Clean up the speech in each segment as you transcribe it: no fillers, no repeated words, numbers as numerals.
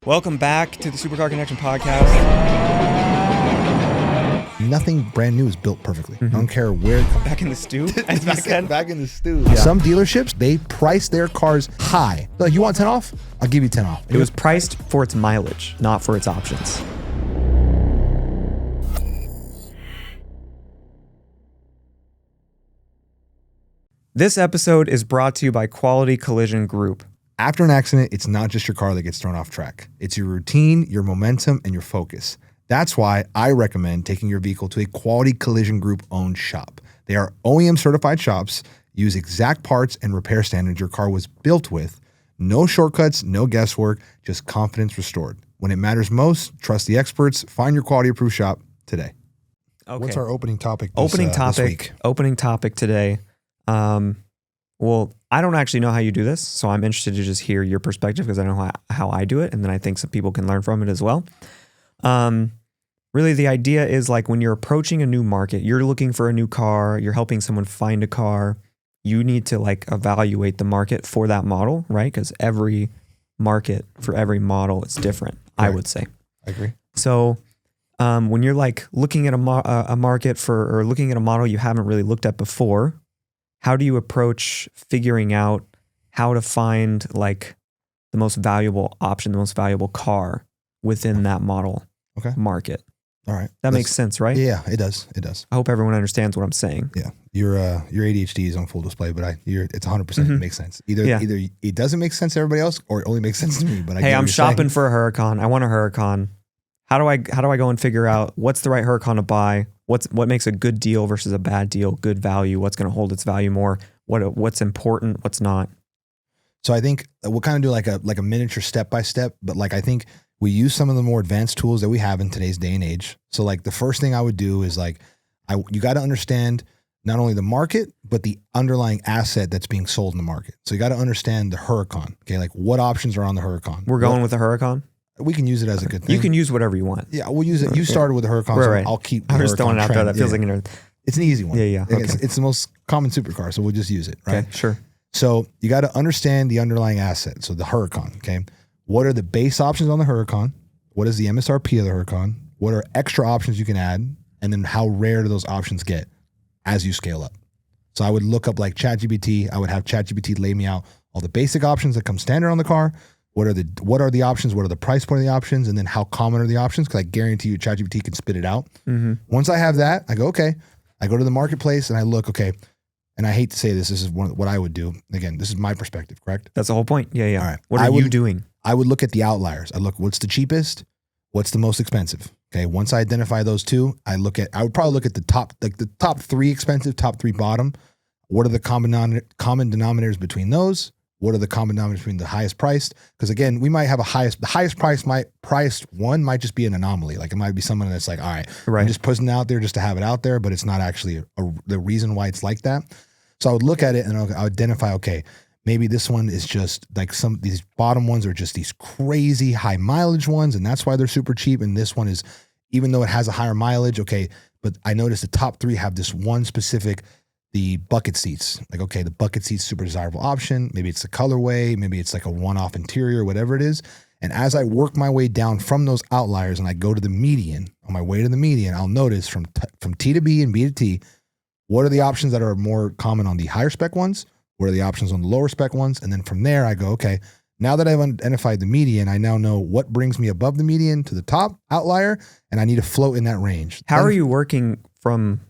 Welcome back to the Supercar Connection podcast. Nothing brand new is built perfectly. I don't care where it comes Back in the stew, as you said. back in the stew. Yeah. Some dealerships, they price their cars high. Like, you want 10 off? I'll give you 10 off. It was priced for its mileage, not for its options. This episode is brought to you by Quality Collision Group. After an accident, it's not just your car that gets thrown off track. It's your routine, your momentum, and your focus. That's why I recommend taking your vehicle to a Quality Collision Group owned shop. They are OEM-certified shops, use exact parts and repair standards your car was built with. No shortcuts, no guesswork, just confidence restored. When it matters most, trust the experts. Find your quality-approved shop today. Okay. What's our opening topic this week? Opening topic today. Well, I don't actually know how you do this, so I'm interested to just hear your perspective because I know how I do it, and then I think some people can learn from it as well. Really, the idea is like when you're approaching a new market, you're looking for a new car, you're helping someone find a car, you need to like evaluate the market for that model, right? Because every market for every model is different, I would say. I agree. So when you're like looking at a market or looking at a model you haven't really looked at before, how do you approach figuring out how to find like the most valuable option, the most valuable car within that model market? All right. That makes sense, right? Yeah, it does. It does. I hope everyone understands what I'm saying. Yeah. Your ADHD is on full display, but it's 100% makes sense. Either it doesn't make sense to everybody else or it only makes sense to me. But hey, I'm shopping for a Huracan. I want a Huracan. How do I go and figure out what's the right Huracan to buy? What makes a good deal versus a bad deal, good value, what's going to hold its value more, what's important, what's not. So I think we'll kind of do like a miniature step by step, but like I think we use some of the more advanced tools that we have in today's day and age. So like the first thing I would do is like you got to understand not only the market, but the underlying asset that's being sold in the market. So you got to understand the Huracan. Okay, like what options are on the Huracan? We're going with the Huracan? We can use it as a good thing. You can use whatever you want. Yeah, we'll use it. You started with the Huracan, so I'll keep the I'm just throwing it out there. That feels like it's an easy one. Yeah. Okay. It's the most common supercar, so we'll just use it, right? Okay, sure. So you got to understand the underlying asset. So the Huracan, okay? What are the base options on the Huracan? What is the MSRP of the Huracan? What are extra options you can add? And then how rare do those options get as you scale up? So I would look up like ChatGPT. I would have ChatGPT lay me out all the basic options that come standard on the car. What are the options? What are the price point of the options? And then how common are the options? Because I guarantee you ChatGPT can spit it out. Mm-hmm. Once I have that, I go, okay. I go to the marketplace and I look, okay. And I hate to say this is what I would do. Again, this is my perspective, correct? That's the whole point. Yeah. All right. What are you doing? I would look at the outliers. I look, what's the cheapest? What's the most expensive? Okay. Once I identify those two, I would probably look at the top three expensive, top three bottom. What are the common denominators between those? What are the common denominators between the highest priced? Because again, we might have the highest priced one might just be an anomaly. Like it might be someone that's like, all right, I'm just putting it out there just to have it out there, but it's not actually the reason why it's like that. So I would look at it and I'll identify, okay, maybe this one is just like these bottom ones are just these crazy high mileage ones. And that's why they're super cheap. And this one is, even though it has a higher mileage, okay, but I noticed the top three have this one specific, the bucket seats. Like, okay, the bucket seats, super desirable option. Maybe it's the colorway. Maybe it's like a one-off interior, whatever it is. And as I work my way down from those outliers and I go to the median, on my way to the median, I'll notice from T to B and B to T, what are the options that are more common on the higher spec ones? What are the options on the lower spec ones? And then from there, I go, okay, now that I've identified the median, I now know what brings me above the median to the top outlier, and I need to float in that range. How are you working from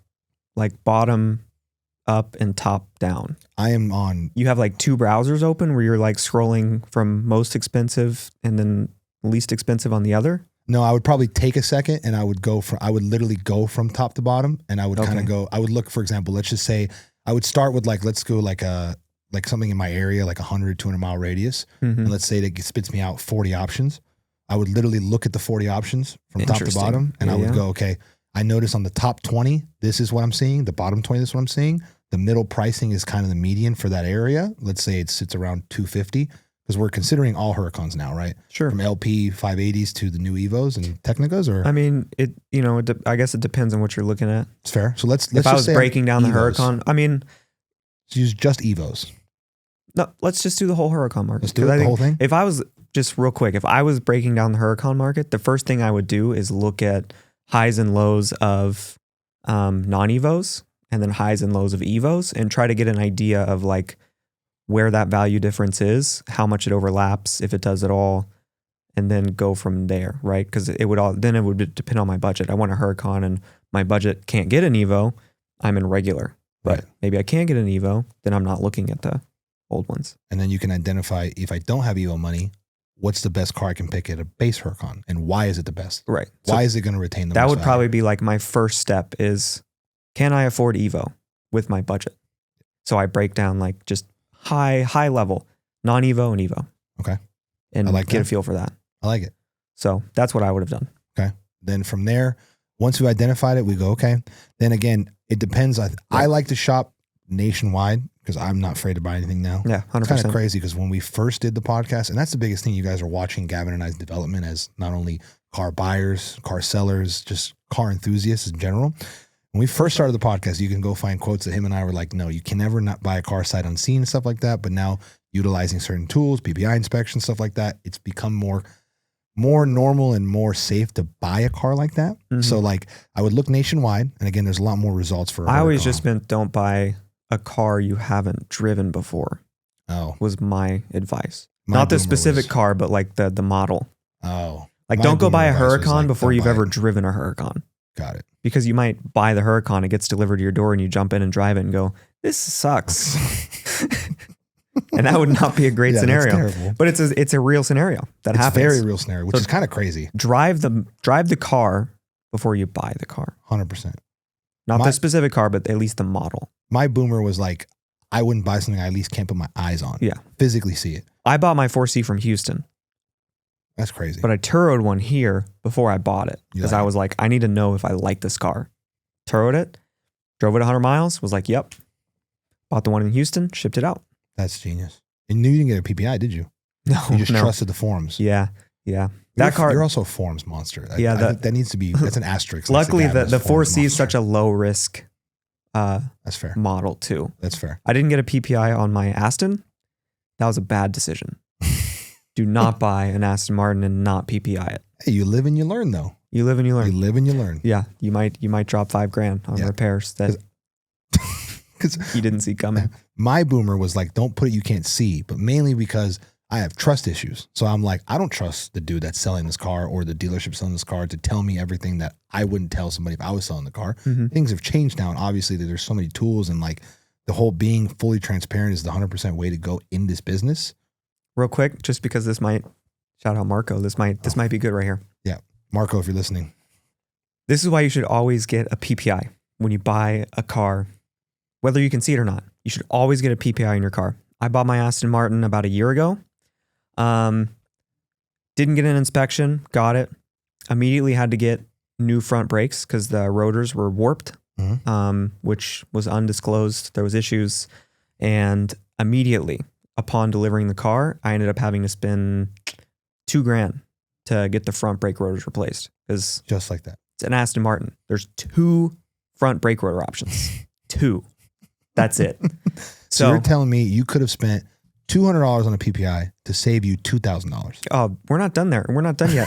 like bottom up and top down? I am on. You have like two browsers open where you're like scrolling from most expensive and then least expensive on the other? No, I would probably take a second and I would literally go from top to bottom, and I would kind of go, I would look, for example, let's just say I would start with let's go like something in my area, like 100, 200 mile radius. Mm-hmm. And let's say that spits me out 40 options. I would literally look at the 40 options from top to bottom. And I would go, okay, I notice on the top 20, this is what I'm seeing. The bottom 20, this is what I'm seeing. The middle pricing is kind of the median for that area. Let's say it sits around 250 because we're considering all Huracans now, right? Sure. From LP 580s to the new Evos and Technicas, or I mean, I guess it depends on what you're looking at. It's fair. So let's if I was breaking down the Huracan, I mean, let's use just Evos. No, let's just do the whole Huracan market. Let's do the whole thing. If I was just real quick, if I was breaking down the Huracan market, the first thing I would do is look at highs and lows of non-Evos and then highs and lows of Evos and try to get an idea of like where that value difference is, how much it overlaps, if it does at all, and then go from there, right? Because it would depend on my budget. I want a Huracan and my budget can't get an Evo, I'm in regular. But maybe I can't get an Evo, then I'm not looking at the old ones. And then you can identify, if I don't have Evo money, what's the best car I can pick at a base Huracan? And why is it the best? Right. Why is it going to retain the most That would value? probably be like my first step is, can I afford Evo with my budget? So I break down like just high level, non-Evo and Evo. Okay. And I like get that. a feel for that. I like it. So that's what I would have done. Okay. Then from there, once we identified it, we go, okay. Then again, it depends. I like to shop nationwide because I'm not afraid to buy anything now. Yeah, 100%. It's kind of crazy because when we first did the podcast, and that's the biggest thing, you guys are watching Gavin and I's development as not only car buyers, car sellers, just car enthusiasts in general. When we first started the podcast, you can go find quotes that him and I were like, no, you can never not buy a car sight unseen and stuff like that. But now utilizing certain tools, PPI inspection, stuff like that, it's become more normal and more safe to buy a car like that. Mm-hmm. So like I would look nationwide, and again, there's a lot more results for. I always just meant don't buy a car you haven't driven before. Oh, was my advice. My Not the boomer specific was- car, but like the model. Oh, Like my don't go boomer buy a advice was Huracan like, before don't you've buy ever it. driven a Huracan. Got it. Because you might buy the Huracan, it gets delivered to your door and you jump in and drive it and go, this sucks. And that would not be a great Yeah, that's scenario. terrible. But it's a real scenario that It's happens. very real scenario, which So is kind of crazy. Drive the car before you buy the car. 100%. Not My- the specific car, but at least the model. My boomer was like, I wouldn't buy something I at least can't put my eyes on. Yeah. Physically see it. I bought my 4C from Houston, That's crazy. but I Turo'd one here before I bought it You because like I it? was like, I need to know if I like this car. Turo'd it, drove it 100 miles, was like, yep. Bought the one in Houston, shipped it out. That's genius. And you didn't get a PPI, did you? No, You just no. trusted the forums. Yeah. That car. You're also a forums monster. Yeah, I think that needs to be, that's an asterisk. Luckily, the 4C is such a low risk That's fair. model too. That's fair. I didn't get a PPI on my Aston. That was a bad decision. Do not buy an Aston Martin and not PPI it. Hey, you live and you learn though. You live and you learn. You live and you learn. Yeah, you might drop $5,000 on Yeah. repairs that Because you didn't see coming. my boomer was like, don't put it you can't see, but mainly because I have trust issues. So I'm like, I don't trust the dude that's selling this car or the dealership selling this car to tell me everything that I wouldn't tell somebody if I was selling the car. Mhm. Things have changed now. And obviously there's so many tools, and like the whole being fully transparent is the 100% way to go in this business. Real quick, just because this might shout out Marco. This might be good right here. Marco, if you're listening, This is why you should always get a PPI when you buy a car, whether you can see it or not. You should always get a PPI in your car. I bought my Aston Martin about a year ago. Didn't get an inspection, got it. Immediately had to get new front brakes because the rotors were warped, which was undisclosed. There was issues. And immediately upon delivering the car, I ended up having to spend $2,000 to get the front brake rotors replaced because just like that. it's an Aston Martin. There's 2 front brake rotor options. 2. That's it. So you're telling me you could have spent $200 on a PPI to save you $2,000. Oh, we're not done there. We're not done yet.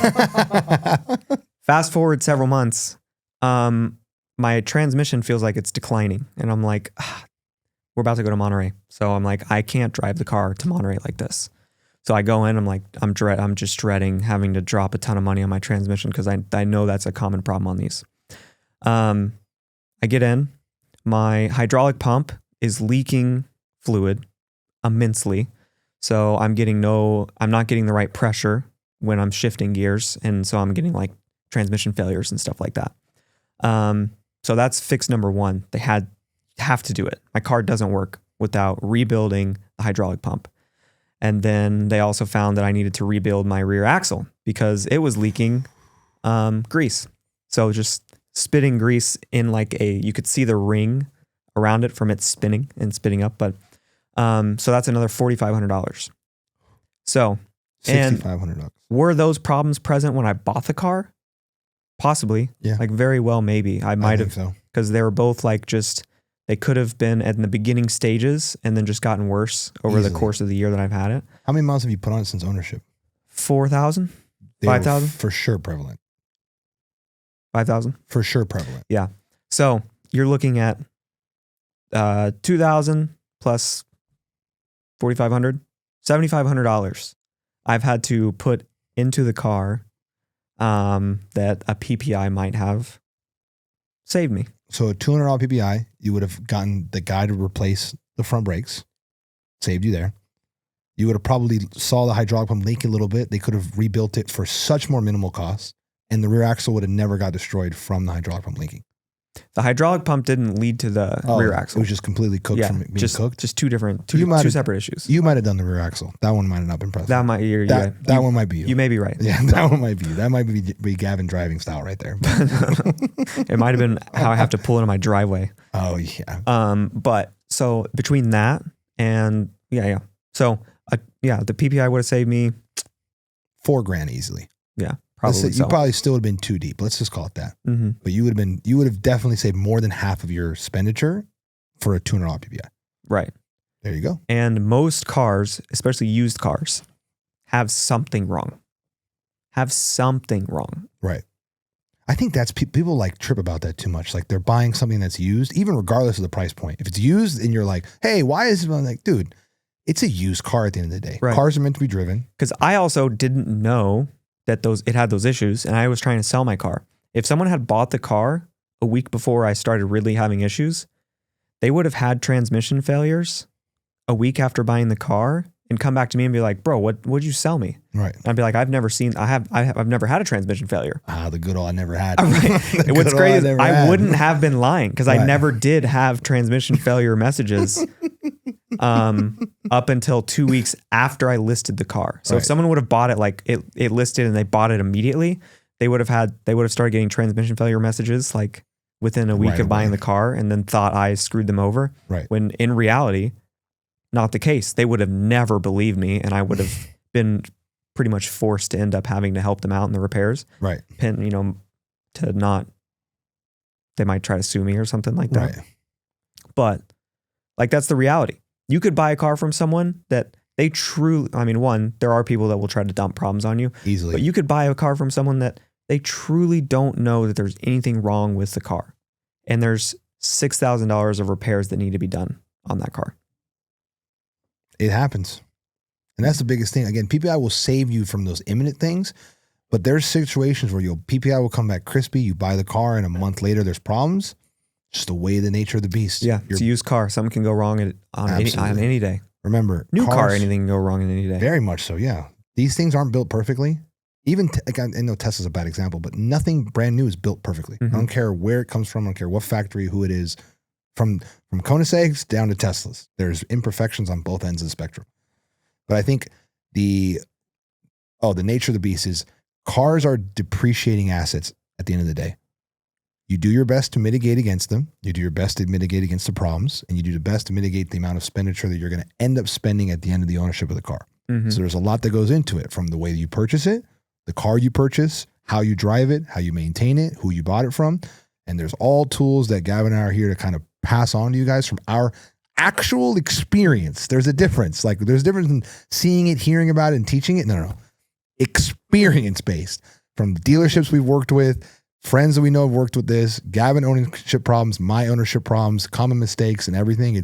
Fast forward several months. My transmission feels like it's declining. And I'm like, we're about to go to Monterey. So I'm like, I can't drive the car to Monterey like this. So I go in, I'm like, I'm just dreading having to drop a ton of money on my transmission because I know that's a common problem on these. I get in, my hydraulic pump is leaking fluid immensely. So I'm not getting the right pressure when I'm shifting gears. And so I'm getting like transmission failures and stuff like that. So that's fix number 1. They have to do it. My car doesn't work without rebuilding the hydraulic pump. And then they also found that I needed to rebuild my rear axle because it was leaking grease. So just spitting grease in you could see the ring around it from it spinning and spitting up. But so that's another $4,500. So, and $6,500. were those problems present when I bought the car? Possibly. Yeah. Like very well, maybe. I might have, So. because they were both they could have been in the beginning stages and then just gotten worse over the Easily. course of the year that I've had it. How many miles have you put on it since ownership? 4,000, They were 5,000, for sure prevalent. 5,000. For sure prevalent. Yeah. So you're looking at 2,000 plus 4,500, $7,500 I've had to put into the car that a PPI might have saved me. So a $200 PPI, you would have gotten the guy to replace the front brakes, saved you there. You would have probably saw the hydraulic pump leak a little bit. They could have rebuilt it for such more minimal cost, and the rear axle would have never got destroyed from the hydraulic pump leaking. The hydraulic pump didn't lead to the rear axle. It was just completely cooked from it being cooked. Just two separate issues. You might have done the rear axle. That one might have not been present. That one might be you. You may be right. Yeah, that one might be you. That might be Gavin driving style right there. It might have been how I have to pull into my driveway. Oh yeah. But so between that and so the PPI would have saved me $4,000 easily. Yeah. Probably you probably still would have been too deep. Let's just call it that. Mm-hmm. But you would have definitely saved more than half of your expenditure for a $200 PPI. Right. There you go. And most cars, especially used cars, have something wrong. Right. I think that's people like trip about that too much. Like they're buying something that's used, even regardless of the price point. If it's used and you're like, hey, why is it? I'm like, dude, it's a used car at the end of the day. Right. Cars are meant to be driven. Because I also didn't know that it had those issues, and I was trying to sell my car. If someone had bought the car a week before I started really having issues, they would have had transmission failures a week after buying the car and come back to me and be like, bro, what'd you sell me? Right. And I'd be like, I've never had a transmission failure. The good old I never had. Right. What's great is I wouldn't have been lying because I never did have transmission failure messages up until 2 weeks after I listed the car. So if someone would have bought it, like it listed and they bought it immediately, they would have started getting transmission failure messages like within a week of buying the car and then thought I screwed them over. Right. When in reality, not the case. They would have never believed me and I would have been pretty much forced to end up having to help them out in the repairs. Right. They might try to sue me or something like that. Right. But like, that's the reality. You could buy a car from someone that they truly, there are people that will try to dump problems on you Easily. but you could buy a car from someone that they truly don't know that there's anything wrong with the car. And there's $6,000 of repairs that need to be done on that car. It happens. And that's the biggest thing. Again, PPI will save you from those imminent things, but there's situations where PPI will come back crispy. You buy the car and a month later there's problems. Just the way, the nature of the beast. Yeah, it's a used car. Something can go wrong on any day. Remember, new car, anything can go wrong in any day. Very much so, yeah. These things aren't built perfectly. Even, I know Tesla's a bad example, but nothing brand new is built perfectly. Mm-hmm. I don't care where it comes from. I don't care what factory, who it is. From Koenigsegg's down to Teslas, there's imperfections on both ends of the spectrum. But I think the nature of the beast is cars are depreciating assets at the end of the day. You do your best to mitigate against them. You do your best to mitigate against the problems, and you do the best to mitigate the amount of expenditure that you're going to end up spending at the end of the ownership of the car. Mm-hmm. So there's a lot that goes into it, from the way that you purchase it, the car you purchase, how you drive it, how you maintain it, who you bought it from. And there's all tools that Gavin and I are here to kind of pass on to you guys from our actual experience. There's a difference. Like there's a difference in seeing it, hearing about it, and teaching it. No. Experience based. From dealerships we've worked with, friends that we know have worked with this, Gavin ownership problems, my ownership problems, common mistakes and everything.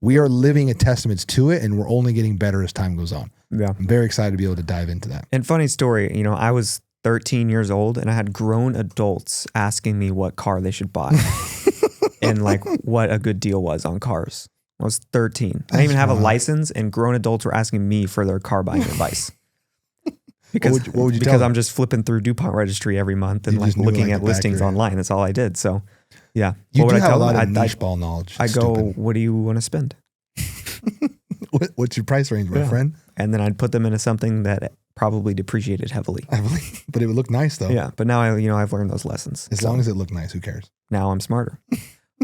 We are living a testament to it, and we're only getting better as time goes on. Yeah. I'm very excited to be able to dive into that. And funny story, I was 13 years old and I had grown adults asking me what car they should buy and like what a good deal was on cars. I was 13. I didn't even have a license, and grown adults were asking me for their car buying advice. Because what would you tell because them? I'm just flipping through DuPont registry every month and like looking at listings online. That's all I did. So yeah. You what do would I have tell a lot them? of niche ball knowledge. I go, what do you want to spend? What's your price range, my friend? And then I'd put them into something that probably depreciated heavily. But it would look nice though. Yeah. But now I've learned those lessons. As long as it looked nice, who cares? Now I'm smarter.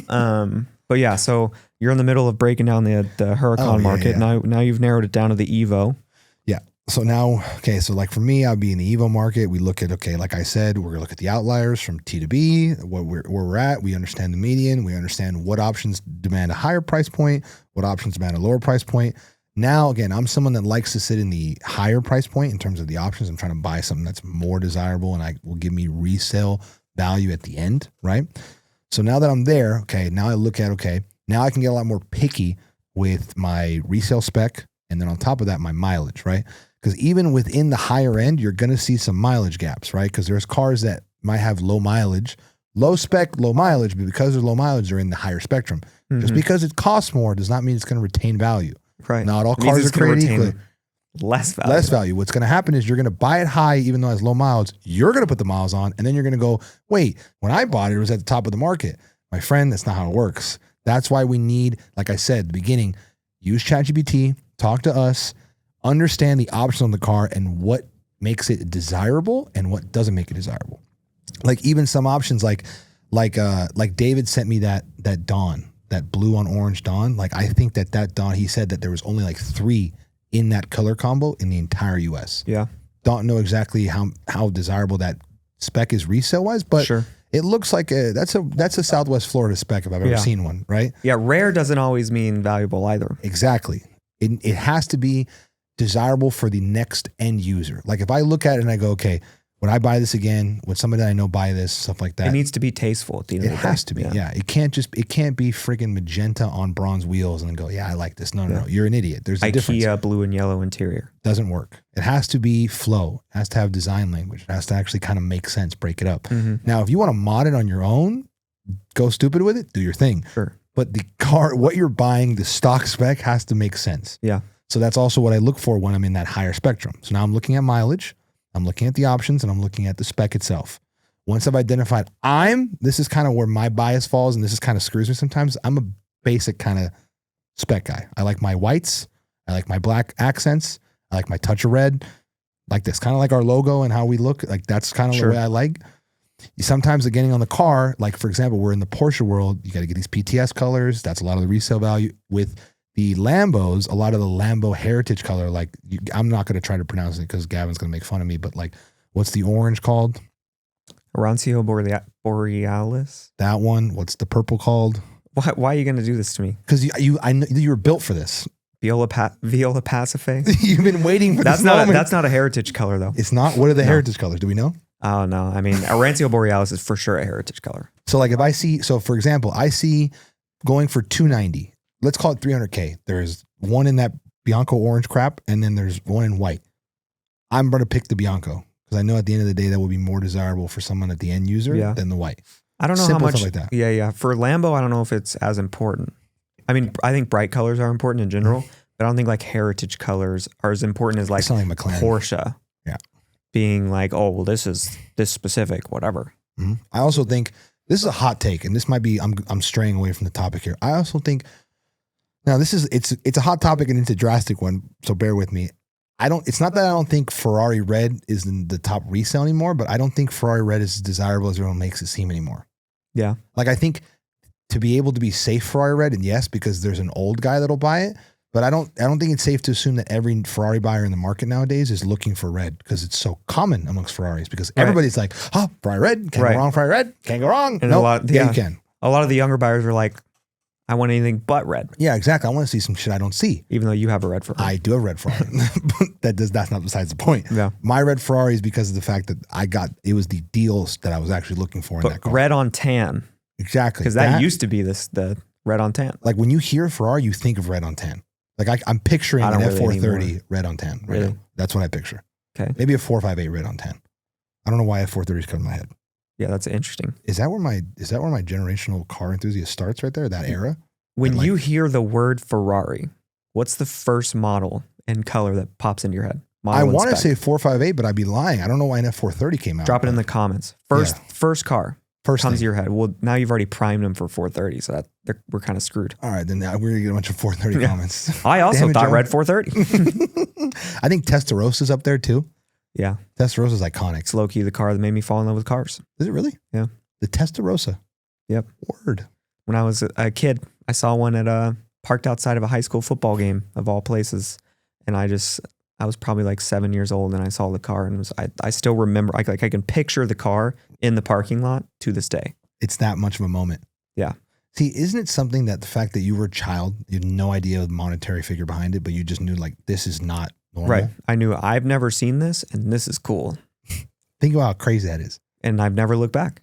But yeah, so you're in the middle of breaking down the Huracán market. Yeah. Now you've narrowed it down to the Evo. Yeah. So now, so like for me, I'll be in the Evo market. We look at, like I said, we're going to look at the outliers from T to B, where we're at. We understand the median. We understand what options demand a higher price point, what options demand a lower price point. Now, again, I'm someone that likes to sit in the higher price point in terms of the options. I'm trying to buy something that's more desirable and will give me resale value at the end, right? So now that I'm there, okay, now I look at, okay, now I can get a lot more picky with my resale spec. And then on top of that, my mileage, right? Because even within the higher end, you're going to see some mileage gaps, right? Because there's cars that might have low mileage, low spec, low mileage, but because they're low mileage, they're in the higher spectrum. Just because it costs more does not mean it's going to retain value. Right. Not all cars are created equally. Less value. Less value. What's going to happen is you're going to buy it high, even though it has low miles. You're going to put the miles on, and then you're going to go, wait, when I bought it, it was at the top of the market. My friend, that's not how it works. That's why we need, like I said at the beginning, use ChatGPT, talk to us, understand the options on the car and what makes it desirable and what doesn't make it desirable. Like even some options like David sent me that Dawn, that blue on orange Dawn. Like I think that Dawn, he said that there was only like 3 in that color combo in the entire US. Yeah. Don't know exactly how desirable that spec is resale wise, but sure. It looks like that's a Southwest Florida spec if I've ever seen one, right? Yeah, rare doesn't always mean valuable either. Exactly. It has to be desirable for the next end user. Like if I look at it and I go, okay, would I buy this again? Would somebody that I know buy this? Stuff like that. It needs to be tasteful at the end of the day. It has to be, yeah. It can't be friggin' magenta on bronze wheels and go, yeah, I like this. No. You're an idiot. There's a difference. IKEA blue and yellow interior. Doesn't work. It has to be flow. It has to have design language. It has to actually kind of make sense, break it up. Now, if you want to mod it on your own, go stupid with it, do your thing. Sure. But the car, what you're buying, the stock spec has to make sense. Yeah. So that's also what I look for when I'm in that higher spectrum. So now I'm looking at mileage, I'm looking at the options, and I'm looking at the spec itself. Once I've identified this is kind of where my bias falls, and this is kind of screws me sometimes. I'm a basic kind of spec guy. I like my whites. I like my black accents. I like my touch of red, like this, kind of like our logo and how we look. Like that's kind of the way I like. Sometimes getting on the car, like for example, we're in the Porsche world, you got to get these PTS colors. That's a lot of the resale value. With the Lambos, a lot of the Lambo heritage color, like I'm not going to try to pronounce it because Gavin's going to make fun of me, but like, what's the orange called? Orancio Borealis. That one. What's the purple called? Why are you going to do this to me? Because I know you were built for this. Viola Pacife. You've been waiting for this moment. That's not a heritage color though. It's not. What are the heritage colors? Do we know? Oh no. I mean, Orancio Borealis is for sure a heritage color. So like if I see, so for example, I see going for 290. Let's call it 300K. There's one in that Bianco orange crap, and then there's one in white. I'm going to pick the Bianco because I know at the end of the day that will be more desirable for someone at the end user than the white. I don't know Simple how much. Stuff like that. Yeah. For Lambo, I don't know if it's as important. I mean, I think bright colors are important in general, but I don't think like heritage colors are as important as like McLaren. Porsche. Yeah. Being like, oh, well, this is this specific, whatever. Mm-hmm. I also think this is a hot take, and this might be I'm straying away from the topic here. I also think now it's a hot topic and it's a drastic one, so bear with me. It's not that I don't think Ferrari red is in the top resale anymore, but I don't think Ferrari red is as desirable as everyone makes it seem anymore. Yeah. Like I think to be able to be safe Ferrari red, and yes, because there's an old guy that'll buy it, but I don't think it's safe to assume that every Ferrari buyer in the market nowadays is looking for red because it's so common amongst Ferraris because everybody's like, oh, Ferrari red, can't go wrong, Ferrari red, can't go wrong. And you can. A lot of the younger buyers are like, I want anything but red. Yeah, exactly. I want to see some shit I don't see. Even though you have a red Ferrari. I do have a red Ferrari. But that's not besides the point. Yeah. My red Ferrari is because of the fact that it was the deals that I was actually looking for in that car. Red on tan. Exactly. Because that used to be the red on tan. Like when you hear Ferrari, you think of red on tan. Like I'm picturing an F430 red on tan. Right now. That's what I picture. Okay. Maybe a 458 red on tan. I don't know why F430 is coming to my head. Yeah, that's interesting. Is that where my generational car enthusiast starts right there? That era? When you hear the word Ferrari, what's the first model and color that pops into your head? I want to say 458, but I'd be lying. I don't know why an F430 came out. Drop it in the comments. First car. First comes to your head. Well, now you've already primed them for 430, so we're kind of screwed. All right, then we're gonna get a bunch of 430 comments. I also thought red 430. I think Testarosa's up there too. Yeah, Testarosa's iconic. It's low key the car that made me fall in love with cars. Is it really? Yeah, the Testarosa. Yep. Word. When I was a kid, I saw one parked outside of a high school football game of all places, and I was probably like 7 years old, and I saw the car, and I still remember. I can picture the car in the parking lot to this day. It's that much of a moment. Yeah. See, isn't it something that the fact that you were a child, you had no idea the monetary figure behind it, but you just knew like this is not normal? Right. I knew I've never seen this and this is cool. Think about how crazy that is. And I've never looked back.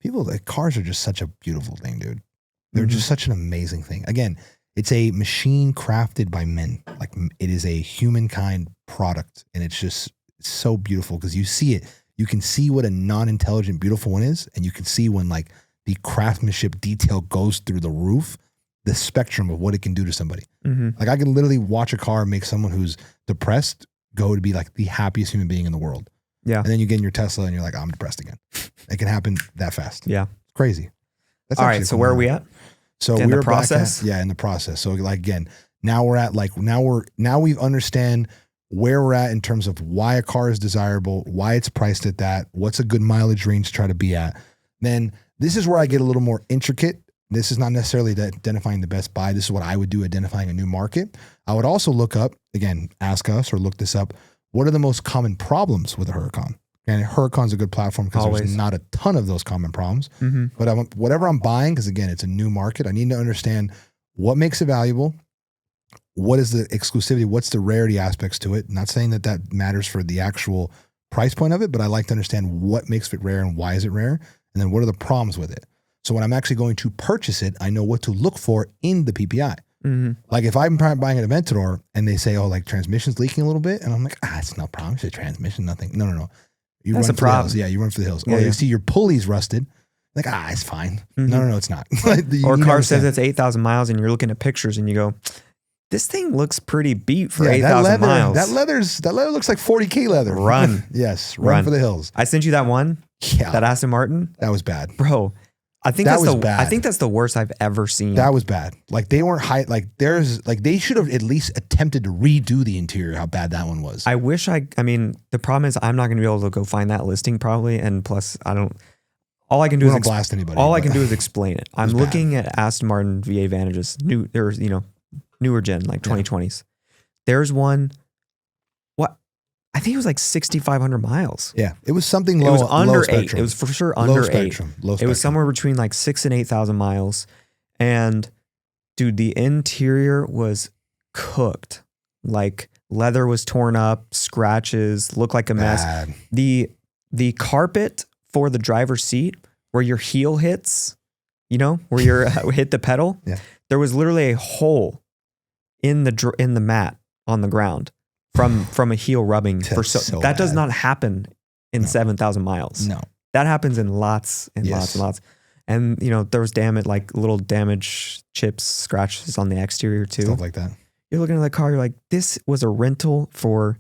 People, like, cars are just such a beautiful thing, dude. They're just such an amazing thing. Again, it's a machine crafted by men. Like, it is a humankind product, and it's just so beautiful because you see it. You can see what a non-intelligent, beautiful one is, and you can see when like the craftsmanship detail goes through the roof, the spectrum of what it can do to somebody. Like, I can literally watch a car make someone who's depressed go to be like the happiest human being in the world. Yeah. And then you get in your Tesla and you're like, I'm depressed again. It can happen that fast. Yeah. It's crazy. That's all right. So where are we at? So in we're the process? in the process. So like, again, now we're at like, now we understand where we're at in terms of why a car is desirable, why it's priced at that, what's a good mileage range to try to be at. Then this is where I get a little more intricate. This is not necessarily identifying the best buy. This is what I would do, identifying a new market. I would also look up, again, ask us or look this up. What are the most common problems with a Huracan? And Huracan's a good platform because there's not a ton of those common problems. But whatever I'm buying, because again, it's a new market, I need to understand what makes it valuable. What is the exclusivity? What's the rarity aspects to it? Not saying that that matters for the actual price point of it, but I like to understand what makes it rare and why is it rare? And then what are the problems with it? So when I'm actually going to purchase it, I know what to look for in the PPI. Like if I'm buying an Aventador and they say, oh, like transmission's leaking a little bit. And I'm like, it's no problem. It's a transmission, nothing. No. You That's run a for problem. the hills. Yeah, you run for the hills. Yeah, Or yeah. you see your pulley's rusted. Like, it's fine. No, it's not. Or a car says it's 8,000 miles and you're looking at pictures and you go, this thing looks pretty beat for 8,000 miles. That leather looks like 40K leather. Run. Yes, run for the hills. I sent you that one. Yeah. That Aston Martin. That was bad. Bro, I think That that's was the bad. I think that's the worst I've ever seen. That was bad. Like they weren't high. Like they should have at least attempted to redo the interior. How bad that one was. I wish I mean, the problem is I'm not going to be able to go find that listing probably. And plus all I can do is blast anybody. All I can do is explain it. I'm bad. looking at Aston Martin VA Vantages, newer gen, like 2020s. There's one, I think it was like 6,500 miles. Yeah, it was something low. It was under low 8. spectrum. It was for sure under low 8. spectrum. Low spectrum. It was somewhere between like 6,000 and 8,000 miles. And dude, the interior was cooked. Like leather was torn up, scratches, looked like a mess. Bad. The carpet for the driver's seat where your heel hits, where you're hit the pedal. Yeah. There was literally a hole in the mat on the ground from a heel rubbing. That does not happen in 7,000 miles. No. That happens in lots and lots and lots. And there was like little damage chips, scratches on the exterior too. Stuff like that. You're looking at the car, you're like, this was a rental for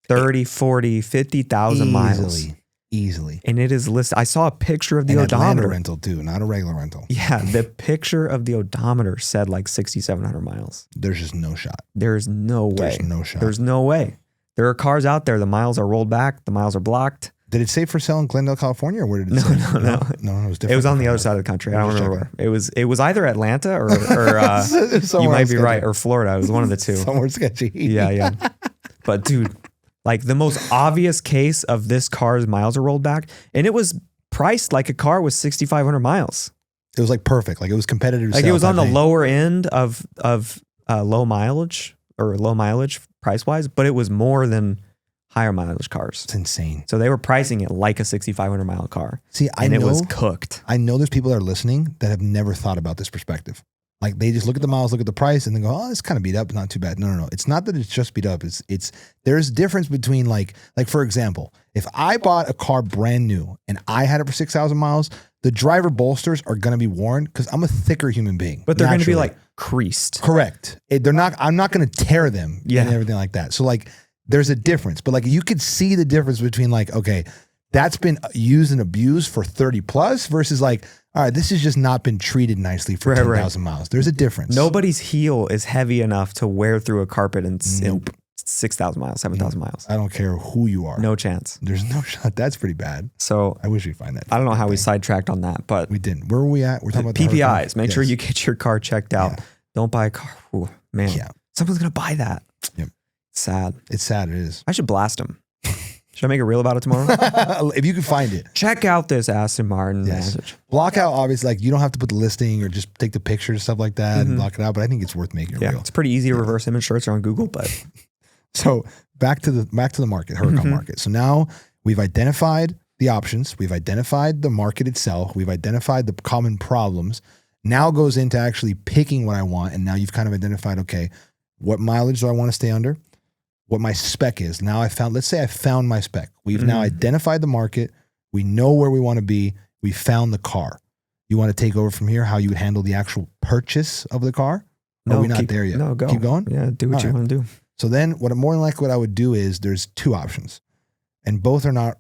30, 40, 50,000 miles. Easily. And it is listed. I saw a picture of the An Atlanta odometer. rental too, not a regular rental. Yeah, the picture of the odometer said like 6,700 miles. There's just no shot. There's no way. There's no shot. There's no way. There are cars out there. The miles are rolled back. The miles are blocked. Did it say for sale in Glendale, California, or where did it say? No. No, it was different. It was on the other side of the country. I don't remember where. It was either Atlanta or you might be right, or Florida. It was one of the two. Somewhere sketchy. Yeah. But dude, like the most obvious case of this car's miles are rolled back, and it was priced like a car with 6,500 miles. It was like perfect. Like it was competitive. Like it was on the lower end of low mileage price wise, but it was more than higher mileage cars. It's insane. So they were pricing it like a 6,500 mile car. See, it was cooked. I know there's people that are listening that have never thought about this perspective. Like they just look at the miles, look at the price, and then go, "Oh, it's kind of beat up, not too bad." No. It's not that it's just beat up. It's there's a difference between like for example, if I bought a car brand new and I had it for 6,000 miles, the driver bolsters are going to be worn because I'm a thicker human being. But they're going to be like creased. Correct. I'm not going to tear them and everything like that. So like there's a difference, but like you could see the difference between like, okay, that's been used and abused for 30 plus versus like, all right, this has just not been treated nicely for 10,000 miles. There's a difference. Nobody's heel is heavy enough to wear through a carpet in 6,000 miles, 7,000 miles. I don't care who you are. No chance. There's no shot. That's pretty bad. So I wish we'd find that. I don't know how we sidetracked on that, but we didn't. Where were we at? We're talking about PPIs. Make sure you get your car checked out. Yeah. Don't buy a car. Ooh, man, someone's going to buy that. Yep. Sad. It's sad. It is. I should blast them. Should I make a reel about it tomorrow? If you can find it. Check out this Aston Martin. Yes. Message. Block out, obviously, like you don't have to put the listing or just take the pictures, stuff like that, and block it out. But I think it's worth making a Yeah, reel. it's pretty easy to reverse image search on Google, but So back to the market, Huracán market. So now we've identified the options, we've identified the market itself, we've identified the common problems. Now goes into actually picking what I want, and now you've kind of identified, okay, what mileage do I want to stay under? What my spec is. Now let's say I found my spec. We've now identified the market. We know where we want to be. We found the car. You want to take over from here, how you would handle the actual purchase of the car? No, we're not there yet. No, go. Keep going? Yeah, do what you want to do. So then more than likely what I would do is there's two options, and both are not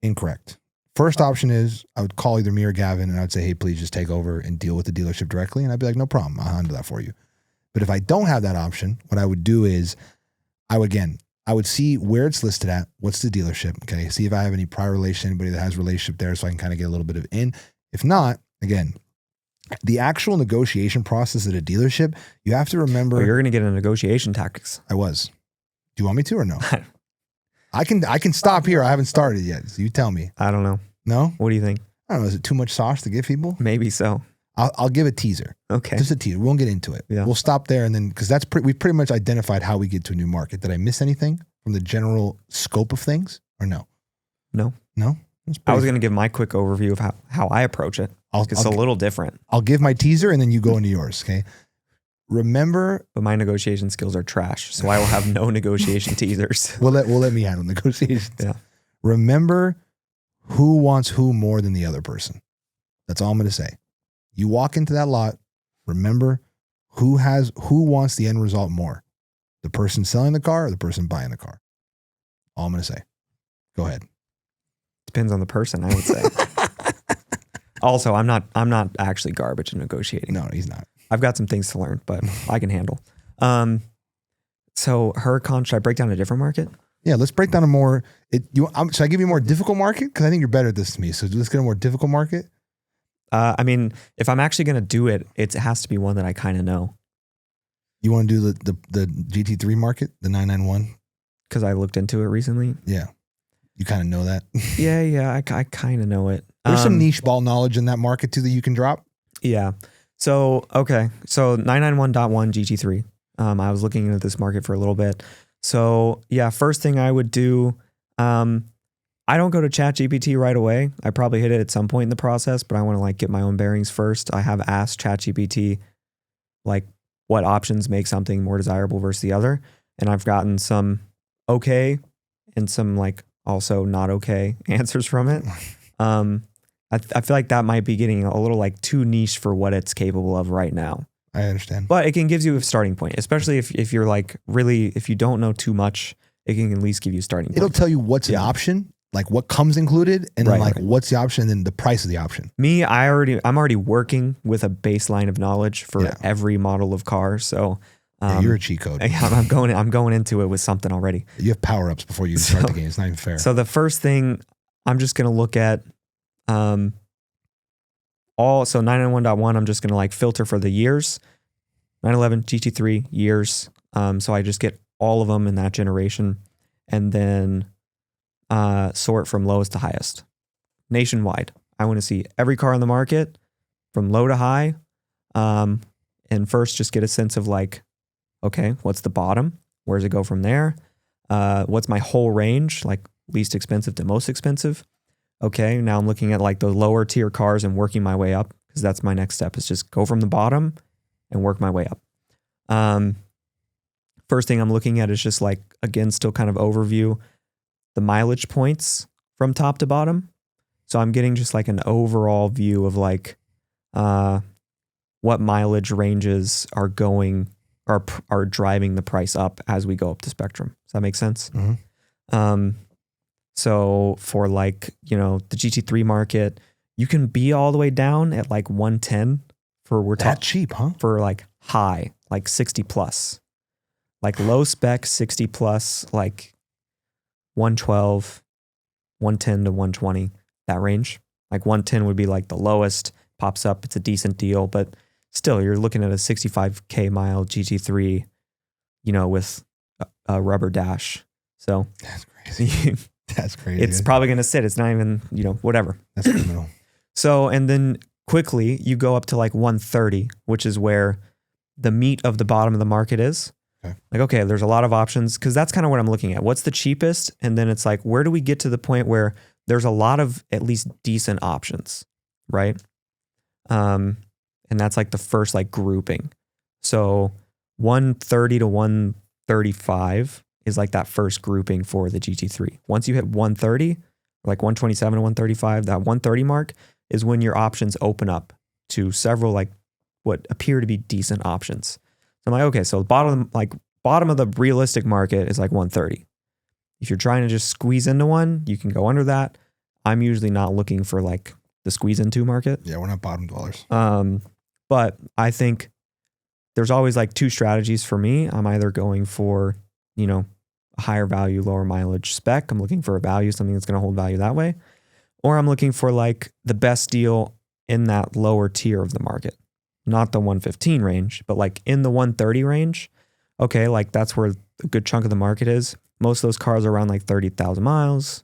incorrect. First option is I would call either me or Gavin, and I would say, hey, please just take over and deal with the dealership directly. And I'd be like, no problem. I'll handle that for you. But if I don't have that option, what I would do is I would see where it's listed at. What's the dealership? Okay. See if I have any prior relation, anybody that has a relationship there, so I can kind of get a little bit of in. If not, again, the actual negotiation process at a dealership, you have to remember. Well, you're going to get into negotiation tactics. I was. Do you want me to or no? I can stop here. I haven't started yet. So you tell me. I don't know. No? What do you think? I don't know. Is it too much sauce to give people? Maybe so. I'll give a teaser. Okay. Just a teaser. We won't get into it. Yeah. We'll stop there, and then because we've pretty much identified how we get to a new market. Did I miss anything from the general scope of things, or no? No. No. I was going to give my quick overview of how I approach it. It's a little different. I'll give my teaser, and then you go into yours. Okay. Remember, but my negotiation skills are trash, so I will have no negotiation teasers. We'll let me handle negotiations. Yeah. Remember, who wants who more than the other person? That's all I'm going to say. You walk into that lot, remember who wants the end result more? The person selling the car or the person buying the car? All I'm going to say. Go ahead. Depends on the person, I would say. Also, I'm not actually garbage in negotiating. No, he's not. I've got some things to learn, but I can handle. So Huracán, should I break down a different market? Yeah, let's break down a more. Should I give you a more difficult market? Because I think you're better at this than me. So let's get a more difficult market. I mean, if I'm actually going to do it, it has to be one that I kind of know. You want to do the GT3 market, the 991? Because I looked into it recently. Yeah. You kind of know that? Yeah, I kind of know it. There's some niche ball knowledge in that market too that you can drop. Yeah. So, okay. So 991.1 GT3. I was looking into this market for a little bit. So yeah, first thing I would do, I don't go to ChatGPT right away. I probably hit it at some point in the process, but I want to like get my own bearings first. I have asked ChatGPT like what options make something more desirable versus the other. And I've gotten some okay and some like also not okay answers from it. I feel like that might be getting a little like too niche for what it's capable of right now. I understand. But it can give you a starting point, especially if you're like really, if you don't know too much, it can at least give you a starting point. It'll tell you what's an option, like what comes included, and then what's the option, and then the price of the option. Me, I'm already working with a baseline of knowledge for every model of car. So you're a cheat code. I'm going into it with something already. You have power ups before you start the game. It's not even fair. So the first thing I'm just gonna look at, so 991.1, I'm just gonna like filter for the years. 911 GT3 years. So I just get all of them in that generation, and then sort from lowest to highest nationwide. I want to see every car on the market from low to high. And first just get a sense of like, okay, what's the bottom? Where does it go from there? What's my whole range? Like least expensive to most expensive. Okay. Now I'm looking at like the lower tier cars and working my way up, because that's my next step, is just go from the bottom and work my way up. First thing I'm looking at is just like, again, still kind of overview the mileage points from top to bottom. So I'm getting just like an overall view of like what mileage ranges are driving the price up as we go up the spectrum. Does that make sense? Mm-hmm. So for like, the GT3 market, you can be all the way down at like 110 for that cheap, huh? For like high, like 60 plus, like low spec 60 plus, like 112, 110 to 120, that range. Like 110 would be like the lowest, pops up, it's a decent deal, but still you're looking at a 65K mile GT3, with a rubber dash. So that's crazy. That's crazy. It's probably going to sit. It's not even, whatever. That's criminal. So, and then quickly you go up to like 130, which is where the meat of the bottom of the market is. Okay. Like, okay, there's a lot of options because that's kind of what I'm looking at. What's the cheapest? And then it's like, where do we get to the point where there's a lot of at least decent options, right? And that's like the first like grouping. So 130 to 135 is like that first grouping for the GT3. Once you hit 130, like 127 to 135, that 130 mark is when your options open up to several like what appear to be decent options. So I'm like, okay, so bottom of the realistic market is like 130. If you're trying to just squeeze into one, you can go under that. I'm usually not looking for like the squeeze into market. Yeah, we're not bottom dwellers. But I think there's always like two strategies for me. I'm either going for, a higher value, lower mileage spec. I'm looking for a value, something that's going to hold value that way. Or I'm looking for like the best deal in that lower tier of the market. Not the 115 range, but like in the 130 range. Okay, like that's where a good chunk of the market is. Most of those cars are around like 30,000 miles.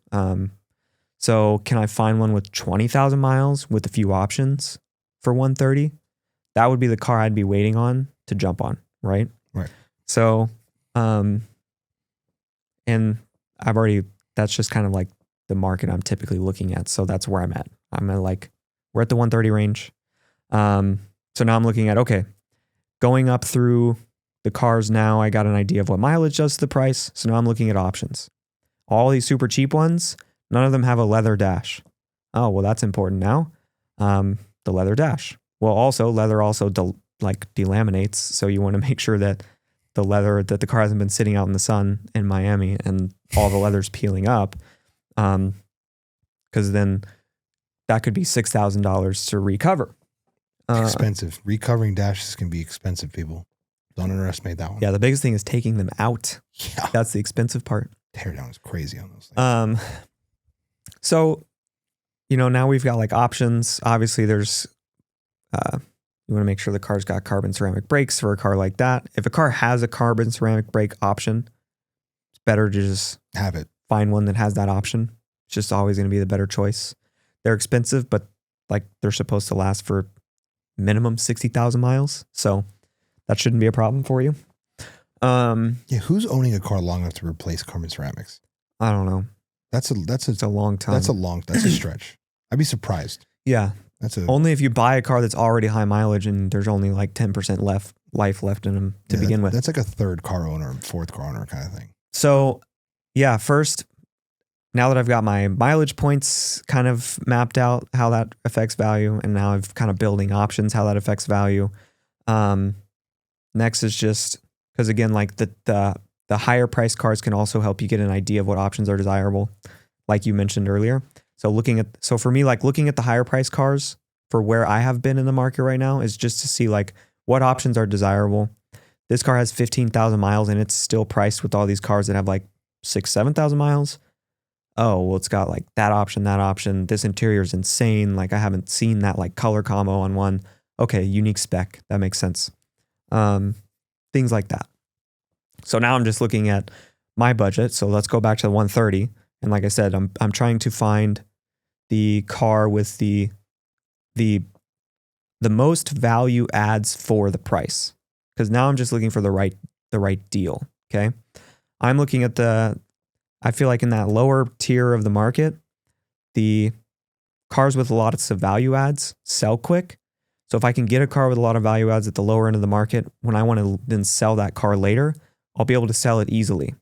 So can I find one with 20,000 miles with a few options for 130? That would be the car I'd be waiting on to jump on, right? Right. So, and that's just kind of like the market I'm typically looking at. So that's where I'm at. We're at the 130 range. So now I'm looking at, okay, going up through the cars now, I got an idea of what mileage does to the price. So now I'm looking at options. All these super cheap ones, none of them have a leather dash. Oh, well, that's important now. The leather dash. Well, also leather delaminates. So you want to make sure that the car hasn't been sitting out in the sun in Miami and all the leather's peeling up. Because then that could be $6,000 to recover. Expensive. Recovering dashes can be expensive, people. Don't underestimate that one. Yeah, the biggest thing is taking them out. Yeah. That's the expensive part. Teardown is crazy on those things. So, now we've got like options. Obviously, there's, you want to make sure the car's got carbon ceramic brakes for a car like that. If a car has a carbon ceramic brake option, it's better to just have it. Find one that has that option. It's just always going to be the better choice. They're expensive, but like they're supposed to last for minimum 60,000 miles. So that shouldn't be a problem for you. Yeah, who's owning a car long enough to replace carbon ceramics? I don't know. It's a long time. That's a stretch. I'd be surprised. Yeah. Only if you buy a car that's already high mileage and there's only like 10% life left in them to begin with. That's like a third car owner, fourth car owner kind of thing. So yeah, first, now that I've got my mileage points kind of mapped out, how that affects value, and now I've kind of building options, how that affects value. Next is just, because again, like the higher price cars can also help you get an idea of what options are desirable, like you mentioned earlier. So for me, like looking at the higher price cars for where I have been in the market right now is just to see like what options are desirable. This car has 15,000 miles and it's still priced with all these cars that have like 7,000 miles. Oh, well, it's got like that option. This interior is insane. Like I haven't seen that like color combo on one. Okay, unique spec. That makes sense. Things like that. So now I'm just looking at my budget. So let's go back to the 130. And like I said, I'm trying to find the car with the most value adds for the price. Because now I'm just looking for the right deal. Okay. I'm looking at I feel like in that lower tier of the market, the cars with a lot of value adds sell quick. So if I can get a car with a lot of value adds at the lower end of the market, when I want to then sell that car later, I'll be able to sell it easily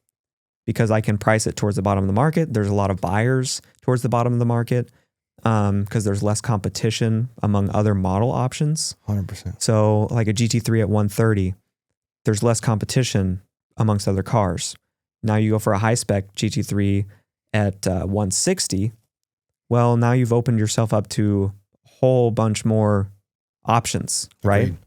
because I can price it towards the bottom of the market. There's a lot of buyers towards the bottom of the market because there's less competition among other model options. 100%. So like a GT3 at 130, there's less competition amongst other cars. Now you go for a high spec GT3 at 160. Well, now you've opened yourself up to a whole bunch more options, right? Agreed.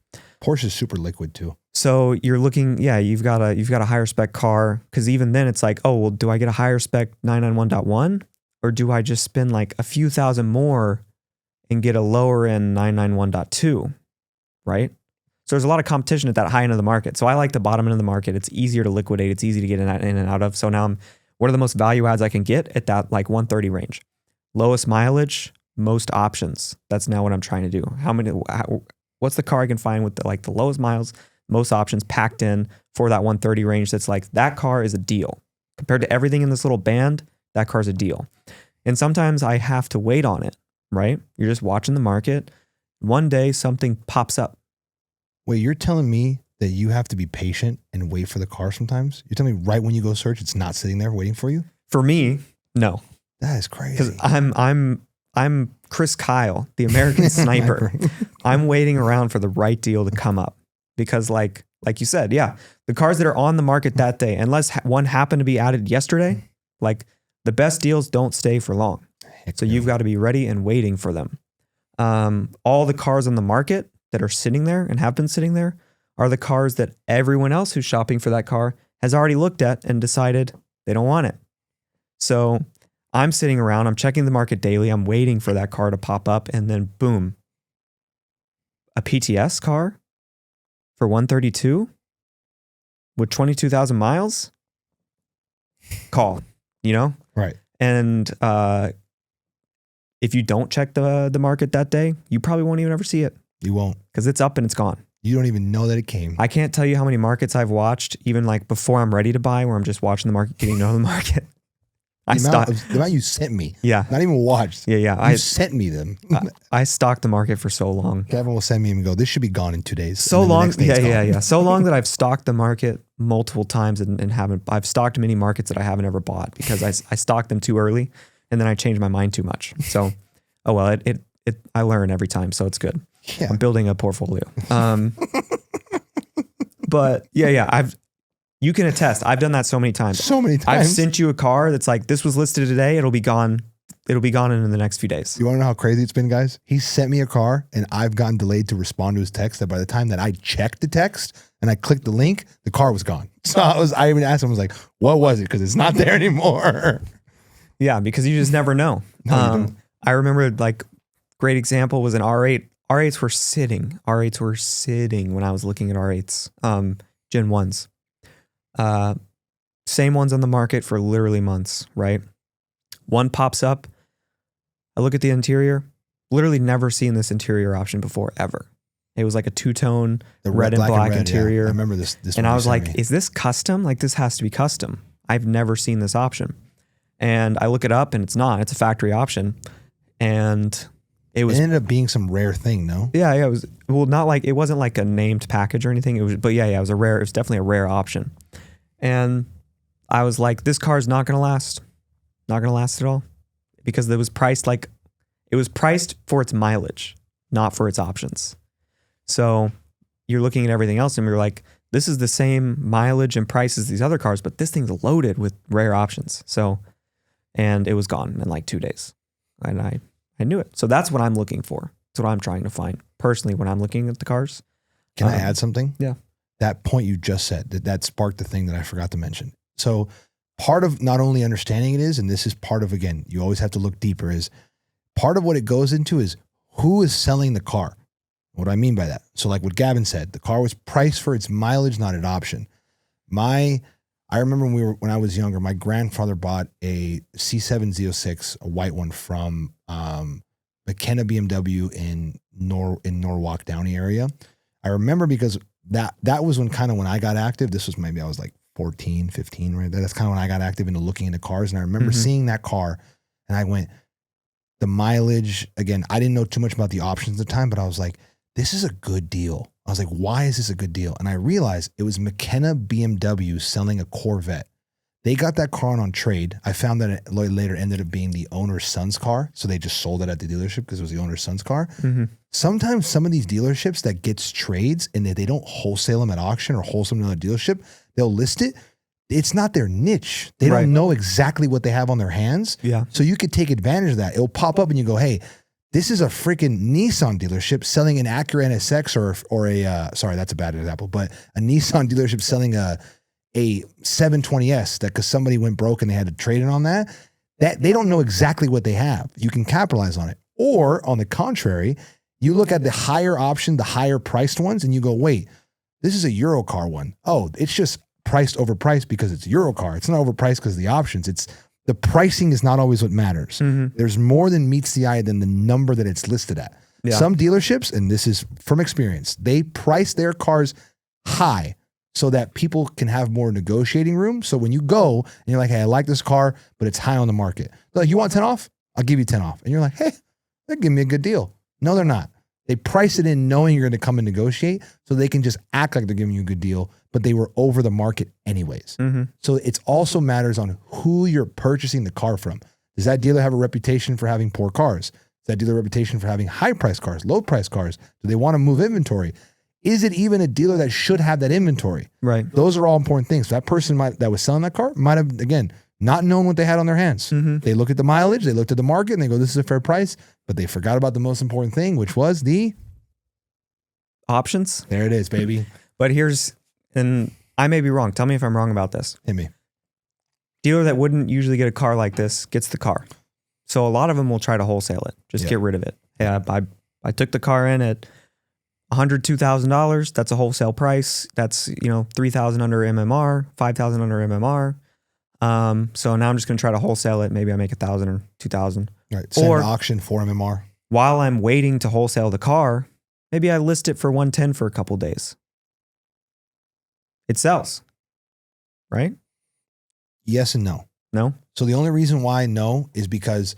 Porsche is super liquid too. So you're looking, you've got a higher spec car, because even then it's like, oh, well, do I get a higher spec 991.1 or do I just spend like a few thousand more and get a lower end 991.2, right? So there's a lot of competition at that high end of the market. So I like the bottom end of the market. It's easier to liquidate. It's easy to get in and out of. So now what are the most value adds I can get at that like 130 range? Lowest mileage, most options. That's now what I'm trying to do. What's the car I can find with the lowest miles, most options packed in for that 130 range? That's like, that car is a deal. Compared to everything in this little band, that car's a deal. And sometimes I have to wait on it, right? You're just watching the market. One day something pops up. Wait, you're telling me that you have to be patient and wait for the car sometimes? You're telling me right when you go search, it's not sitting there waiting for you? For me, no. That is crazy. Because I'm Chris Kyle, the American sniper. I'm waiting around for the right deal to come up. Because like you said, yeah, the cars that are on the market that day, unless one happened to be added yesterday, like the best deals don't stay for long. So you've got to be ready and waiting for them. All the cars on the market that are sitting there and have been sitting there are the cars that everyone else who's shopping for that car has already looked at and decided they don't want it. So I'm sitting around, I'm checking the market daily, I'm waiting for that car to pop up, and then boom, a PTS car for 132 with 22,000 miles, call, Right. And if you don't check the market that day, you probably won't even ever see it. You won't. Because it's up and it's gone. You don't even know that it came. I can't tell you how many markets I've watched, even like before I'm ready to buy, where I'm just watching the market, getting to know the market. The amount you sent me. Yeah. Not even watched. Yeah. You sent me them. I stalked the market for so long. Kevin will send me and go, this should be gone in 2 days. So long. Yeah. So long that I've stalked the market multiple times and I've stalked many markets that I haven't ever bought because I stalked them too early and then I changed my mind too much. So, oh well, I learn every time. So it's good. Yeah. I'm building a portfolio. But yeah. You can attest. I've done that so many times. I've sent you a car that's like, this was listed today. It'll be gone. It'll be gone in the next few days. You want to know how crazy it's been, guys? He sent me a car and I've gotten delayed to respond to his text that by the time that I checked the text and I clicked the link, the car was gone. So I even asked him, I was like, what was it? Because it's not there anymore. Yeah, because you just never know. No, you don't. I remember great example was an R8. R8s were sitting when I was looking at R8s, Gen 1s. Same ones on the market for literally months, right? One pops up. I look at the interior, literally never seen this interior option before, ever. It was like a two-tone red and black interior. Yeah. I remember this and I was like, is this custom? Like, this has to be custom. I've never seen this option. And I look it up and it's not. It's a factory option. And it ended up being some rare thing, no? Yeah. It was, it wasn't like a named package or anything. It was definitely a rare option. And I was like, this car's not going to last. Not going to last at all. Because it was priced for its mileage, not for its options. So you're looking at everything else and you're like, this is the same mileage and price as these other cars, but this thing's loaded with rare options. So, and it was gone in like 2 days. And I knew it. So that's what I'm looking for. That's what I'm trying to find personally when I'm looking at the cars. Can I add something? Yeah. That point you just said, that sparked the thing that I forgot to mention. So part of not only understanding it is, and this is part of, again, you always have to look deeper, is part of what it goes into is who is selling the car. What do I mean by that? So like what Gavin said, the car was priced for its mileage, not an option. I remember when I was younger, my grandfather bought a C7 Z06, a white one from McKenna BMW in Norwalk Downey area. I remember because that was when I got active. This was maybe I was like 14, 15, right? That's kind of when I got active into looking into cars. And I remember seeing that car and I went, the mileage, again, I didn't know too much about the options at the time, but I was like, this is a good deal. I was like, why is this a good deal? And I realized it was McKenna BMW selling a Corvette. They got that car on trade. I found that it later ended up being the owner's son's car. So they just sold it at the dealership because it was the owner's son's car. Mm-hmm. Sometimes some of these dealerships that gets trades and they don't wholesale them at auction or wholesale them at a dealership, they'll list it. It's not their niche. They don't know exactly what they have on their hands. Yeah. So you could take advantage of that. It'll pop up and you go, hey, this is a freaking Nissan dealership selling an Acura NSX or a sorry, that's a bad example, but a Nissan dealership selling a 720S that because somebody went broke and they had to trade it on that they don't know exactly what they have. You can capitalize on it. Or on the contrary, you look at the higher option, the higher priced ones, and you go, wait, this is a Eurocar one. Oh, it's just priced overpriced because it's Eurocar. It's not overpriced because of the options. It's the pricing is not always what matters. There's more than meets the eye than the number that it's listed at. Yeah. Some dealerships, and this is from experience, they price their cars high so that people can have more negotiating room. So when you go and you're like, hey, I like this car, but it's high on the market. They're like, you want 10 off? I'll give you 10 off. And you're like, hey, they're giving me a good deal. No, they're not. They price it in knowing you're going to come and negotiate so they can just act like they're giving you a good deal, but they were over the market anyways. So it also matters on who you're purchasing the car from. Does that dealer have a reputation for having poor cars? Does that dealer have a reputation for having high-priced cars, low-priced cars? Do they want to move inventory? Is it even a dealer that should have that inventory? Right. Those are all important things. That person that was selling that car might have, again, not known what they had on their hands. They look at the mileage, they looked at the market, and they go, this is a fair price, but they forgot about the most important thing, which was the options. There it is, baby. But and I may be wrong. Tell me if I'm wrong about this. Hit me. Dealer that wouldn't usually get a car like this gets the car. So a lot of them will try to wholesale it. Just get rid of it. Yeah, I took the car in at $102,000. That's a wholesale price. That's, $3,000 under MMR, $5,000 under MMR. So now I'm just going to try to wholesale it. Maybe I make $1,000 or $2,000. Right. Send an auction for MMR. While I'm waiting to wholesale the car, maybe I list it for $110 for a couple days. It sells, right? Yes and no. No? So the only reason why no is because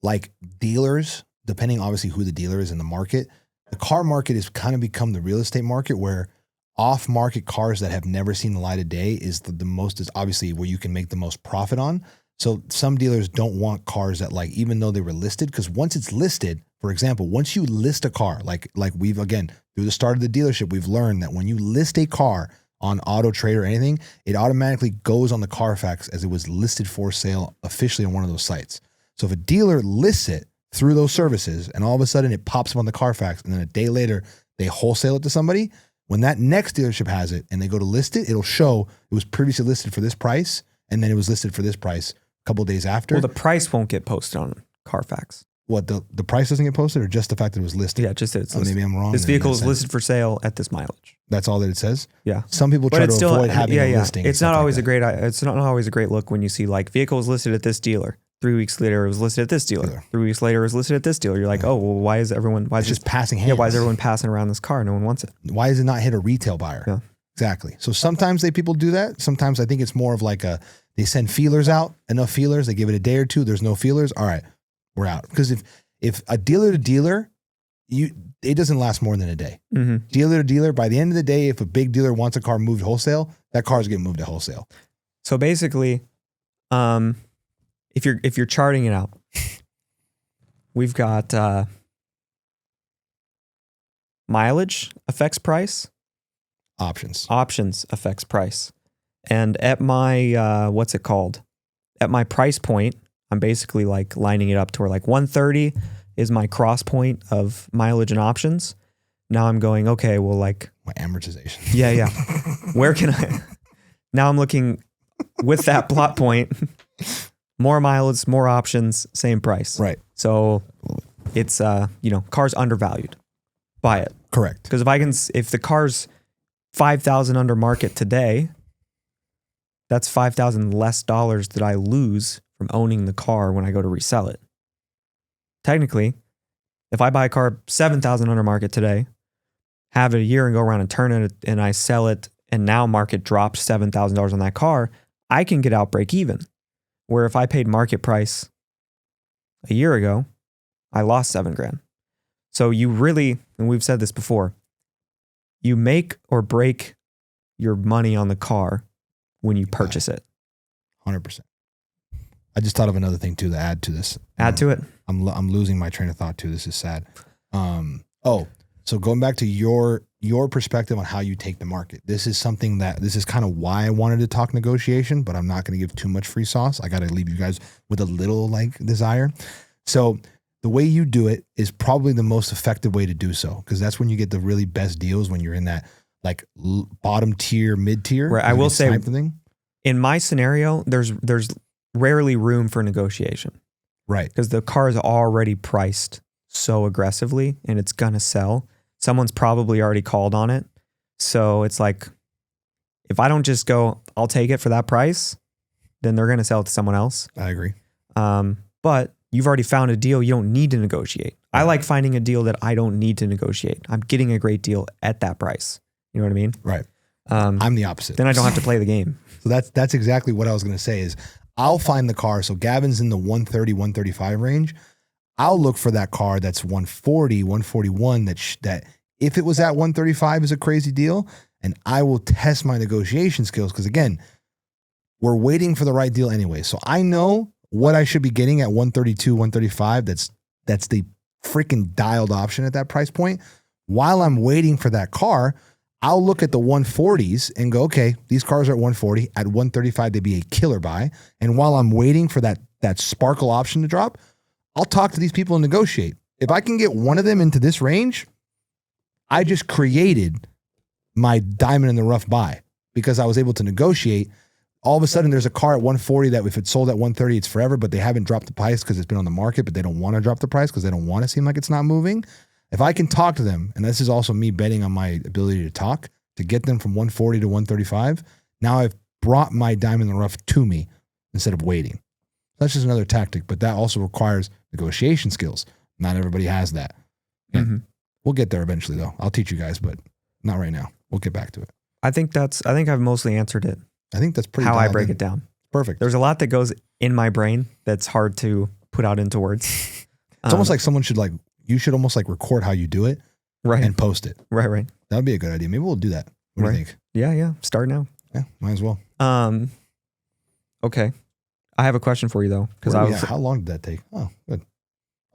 like dealers, depending obviously who the dealer is in the market, the car market has kind of become the real estate market where off-market cars that have never seen the light of day is the most is obviously where you can make the most profit on. So some dealers don't want cars that like, even though they were listed, because once it's listed, for example, once you list a car, like we've, again, through the start of the dealership, we've learned that when you list a car on Auto Trade or anything, it automatically goes on the Carfax as it was listed for sale officially on one of those sites. So if a dealer lists it through those services and all of a sudden it pops up on the Carfax and then a day later they wholesale it to somebody, when that next dealership has it and they go to list it, it'll show it was previously listed for this price and then it was listed for this price a couple of days after. Well, the price won't get posted on Carfax. What, the price doesn't get posted or just the fact that it was listed? Yeah, just that it's listed. Maybe I'm wrong. This vehicle is listed for sale at this mileage. That's all that it says? Yeah. Some people try to avoid having a listing. It's not always it's not always a great look when you see like vehicle is listed at this dealer. 3 weeks later it was listed at this dealer. 3 weeks later it was listed at this dealer. You're like, oh, well, why is just passing hands? Yeah, why is everyone passing around this car? No one wants it. Why is it not hit a retail buyer? Yeah. Exactly. So sometimes people do that. Sometimes I think it's more of like they send feelers out, enough feelers, they give it a day or two, there's no feelers. All right, we're out. Because if a dealer to dealer, it doesn't last more than a day. Dealer to dealer, by the end of the day, if a big dealer wants a car moved wholesale, that car is getting moved to wholesale. So basically, if you're charting it out, we've got mileage affects price. Options affects price. And at my, what's it called? At my price point, I'm basically like lining it up to where like 130 is my cross point of mileage and options. Now I'm going, okay, well, like my amortization. Yeah. Where can I? Now I'm looking with that plot point, more mileage, more options, same price. Right. So it's, car's undervalued. Buy it. Correct. Because if the car's 5,000 under market today, that's 5,000 less dollars that I lose from owning the car when I go to resell it. Technically, if I buy a car 7,000 under market today, have it a year and go around and turn it and I sell it and now market drops $7,000 on that car, I can get out break even. Where if I paid market price a year ago, I lost $7,000. So you really, and we've said this before, you make or break your money on the car when you purchase it. 100%. I just thought of another thing too to add to this. Add to it. I'm losing my train of thought too. This is sad. So going back to your perspective on how you take the market. This is kind of why I wanted to talk negotiation, but I'm not going to give too much free sauce. I got to leave you guys with a little like desire. So the way you do it is probably the most effective way to do so, because that's when you get the really best deals, when you're in that like bottom tier, mid tier. Right. I will say, in my scenario, there's rarely room for negotiation. Right. Because the car is already priced so aggressively and it's going to sell. Someone's probably already called on it. So it's like, if I don't just go, I'll take it for that price, then they're going to sell it to someone else. I agree. But you've already found a deal. You don't need to negotiate. I like finding a deal that I don't need to negotiate. I'm getting a great deal at that price. You know what I mean? Right. I'm the opposite. Then I don't have to play the game. So that's exactly what I was going to say is I'll find the car. So Gavin's in the 130, 135 range. I'll look for that car that's 140, 141 that if it was at 135 is a crazy deal. And I will test my negotiation skills because, again, we're waiting for the right deal anyway. So I know what I should be getting at 132, 135. That's the freaking dialed option at that price point. While I'm waiting for that car, I'll look at the 140s and go, okay, these cars are at 140. At 135, they'd be a killer buy. And while I'm waiting for that sparkle option to drop, I'll talk to these people and negotiate. If I can get one of them into this range, I just created my diamond in the rough buy because I was able to negotiate. All of a sudden, there's a car at 140 that if it's sold at 130, it's forever, but they haven't dropped the price because it's been on the market, but they don't want to drop the price because they don't want to seem like it's not moving. If I can talk to them, and this is also me betting on my ability to talk, to get them from 140 to 135, now I've brought my diamond in the rough to me instead of waiting. That's just another tactic, but that also requires negotiation skills. Not everybody has that. Mm-hmm. We'll get there eventually, though. I'll teach you guys, but not right now. We'll get back to it. I think I've mostly answered it. I think that's pretty how I break it down. Perfect. There's a lot that goes in my brain that's hard to put out into words. It's almost like someone should you should almost record how you do it right and post it. Right. That would be a good idea. Maybe we'll do that. What do you think? Yeah. Start now. Yeah, might as well. Okay. I have a question for you though. How long did that take? Oh, good.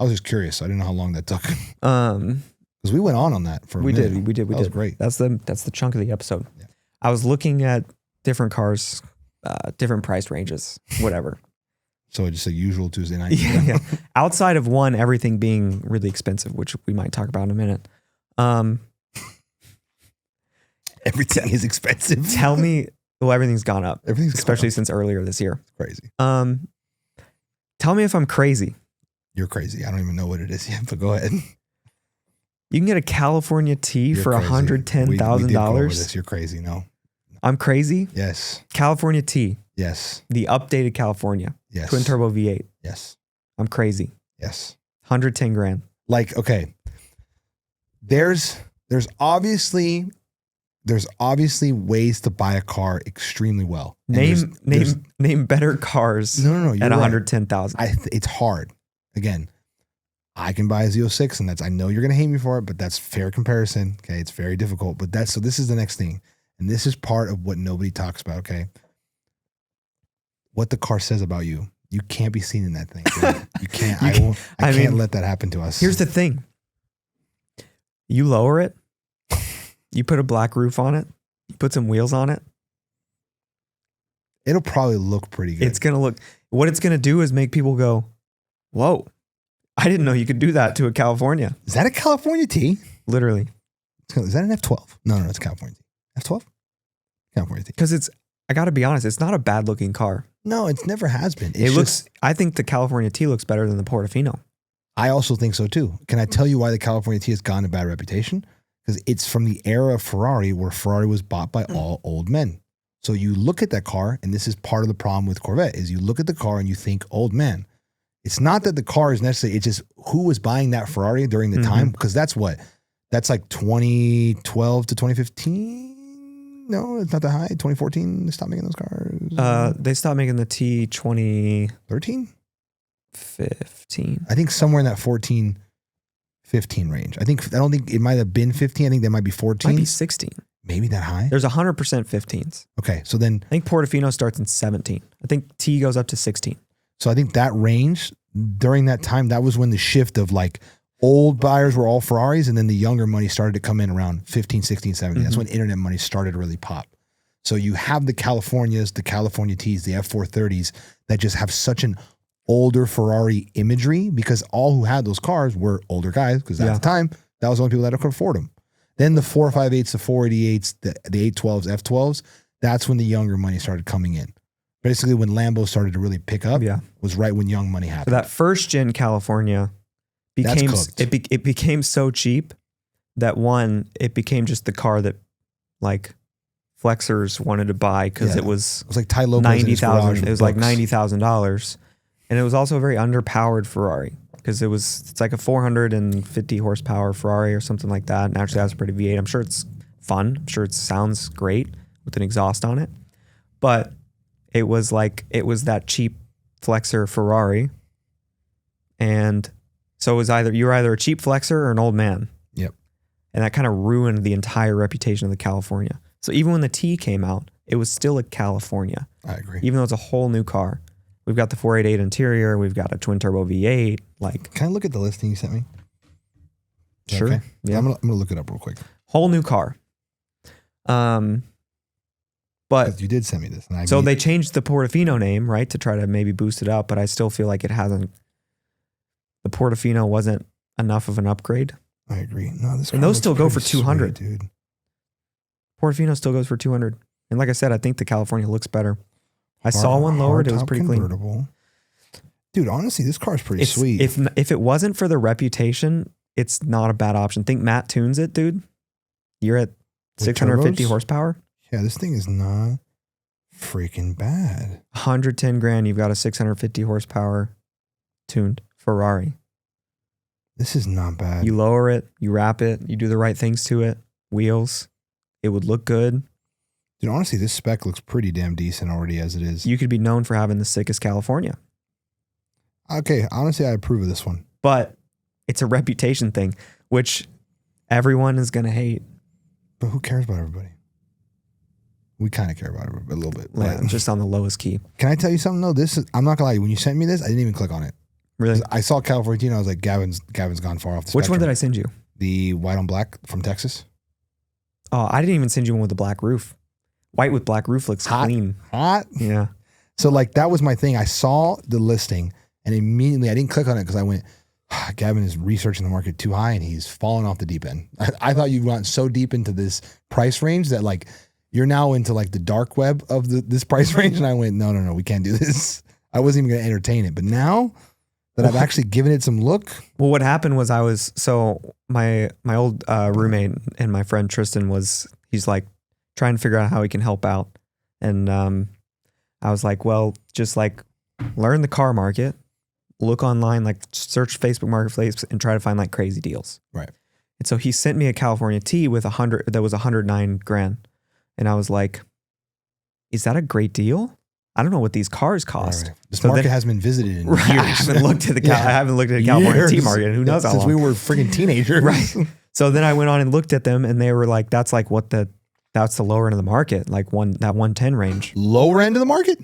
I was just curious. I didn't know how long that took. Because we went on that for a minute. We did. That was great. That's the chunk of the episode. Yeah. I was looking at different cars, different price ranges, whatever. So just a usual Tuesday night. Yeah. Outside of one, everything being really expensive, which we might talk about in a minute. Everything is expensive. Tell me, everything's gone up. Especially since earlier this year. Crazy. Tell me if I'm crazy. You're crazy. I don't even know what it is yet, but go ahead. You can get a California T for $110,000. You're crazy. No. I'm crazy? Yes. California T. Yes. The updated California. Yes. Twin turbo V8. Yes. I'm crazy. Yes. 110 grand. Okay. There's obviously ways to buy a car extremely well. Name better cars. No. At 110,000. It's hard. Again, I can buy a Z06 and I know you're going to hate me for it, but that's fair comparison. Okay. It's very difficult, but so this is the next thing. And this is part of what nobody talks about. Okay. What the car says about you. You can't be seen in that thing. Right? You can't. I can't let that happen to us. Here's the thing. You lower it. You put a black roof on it. You put some wheels on it. It'll probably look pretty good. It's going to look, what it's going to do is make people go, whoa, I didn't know you could do that to a California. Is that a California T? Literally. Is that an F12? No, it's a California T. F12? California T. Because I got to be honest, it's not a bad looking car. No, it never has been. I think the California T looks better than the Portofino. I also think so too. Can I tell you why the California T has gotten a bad reputation? Because it's from the era of Ferrari where Ferrari was bought by all old men. So you look at that car, and this is part of the problem with Corvette, is you look at the car and you think old man. It's not that the car is necessarily, it's just who was buying that Ferrari during the time, because that's like 2012 to 2015. No, it's not that high. 2014, they stopped making those cars. They stopped making the T 2013? 15. I think somewhere in that 14, 15 range. I don't think it might have been 15. I think that might be 14. Might be 16. Maybe that high? There's 100% 15s. Okay, so then... I think Portofino starts in 17. I think T goes up to 16. So I think that range, during that time, that was when the shift of old buyers were all Ferraris, and then the younger money started to come in around 15, 16, 17. That's when internet money started to really pop. So you have the Californias, the California Ts, the F430s that just have such an older Ferrari imagery because all who had those cars were older guys because at the time, that was the only people that could afford them. Then the 458s, the 488s, the 812s, F12s, that's when the younger money started coming in. Basically, when Lambo started to really pick up, was right when young money happened. So that first gen California it became so cheap that it became just the car that flexors wanted to buy because Yeah. it was like Ty Lopez in his garage $90,000. with It was like books. $90,000, and it was also a very underpowered Ferrari because it's like a 450 horsepower Ferrari or something like that. And actually has a pretty V8. I'm sure it's fun. I'm sure it sounds great with an exhaust on it, but it was that cheap flexor Ferrari, and so it was you were either a cheap flexor or an old man. Yep. And that kind of ruined the entire reputation of the California. So even when the T came out, it was still a California. I agree. Even though it's a whole new car. We've got the 488 interior. We've got a twin turbo V8. Like, can I look at the listing you sent me? Is that sure. Okay? Yeah. I'm gonna look it up real quick. Whole new car. But You did send me this. And they changed the Portofino name, right, to try to maybe boost it up, but I still feel like it hasn't. The Portofino wasn't enough of an upgrade. I agree. No, this And car those looks still go for pretty 200. sweet, dude. Portofino still goes for 200. And like I said, I think the California looks better. I saw one lowered. It was Hardtop pretty clean. convertible. Dude, honestly, this car's pretty It's, sweet. if it wasn't for the reputation, it's not a bad option. Think Matt tunes it, dude. You're at 650 turbos? horsepower. Yeah, this thing is not freaking bad. 110 grand. You've got a 650 horsepower tuned Ferrari. This is not bad. You lower it, you wrap it, you do the right things to it. Wheels, it would look good. Dude, honestly, this spec looks pretty damn decent already as it is. You could be known for having the sickest California, Okay, honestly, I approve of this one. but it's a reputation thing, which everyone is going to hate. But who cares about everybody? We kind of care about it a little bit. Yeah, But just on the lowest key. can I tell you something though? I'm not gonna lie. When you sent me this, I didn't even click on it. Really? I saw California and I was like, Gavin's gone far off the Which one did spectrum. I send you? The white on black from Texas. Oh, I didn't even send you one with the black roof. White with black roof looks Hot. clean. Hot. Yeah. So like that was my thing. I saw the listing and immediately I didn't click on it because I went, Gavin is researching the market too high and he's fallen off the deep end. I thought you'd gone so deep into this price range that like you're now into like the dark web of this price range. And I went, no, we can't do this. I wasn't even going to entertain it. But now that I've actually given it some look. Well, what happened was my old roommate and my friend Tristan he's like trying to figure out how he can help out. And I was like, well, just like learn the car market, look online, like search Facebook Marketplace and try to find like crazy deals. Right. And so he sent me a California T with 109 grand. And I was like, is that a great deal? I don't know what these cars cost. Right. This So market then- hasn't been visited in Right, years. I haven't looked at the Yeah. I haven't looked at the California T Years. market in who knows how Since long. we were freaking teenagers. Right. So then I went on and looked at them and they were like, that's like that's the lower end of the market, like that 110 range. Lower end of the market?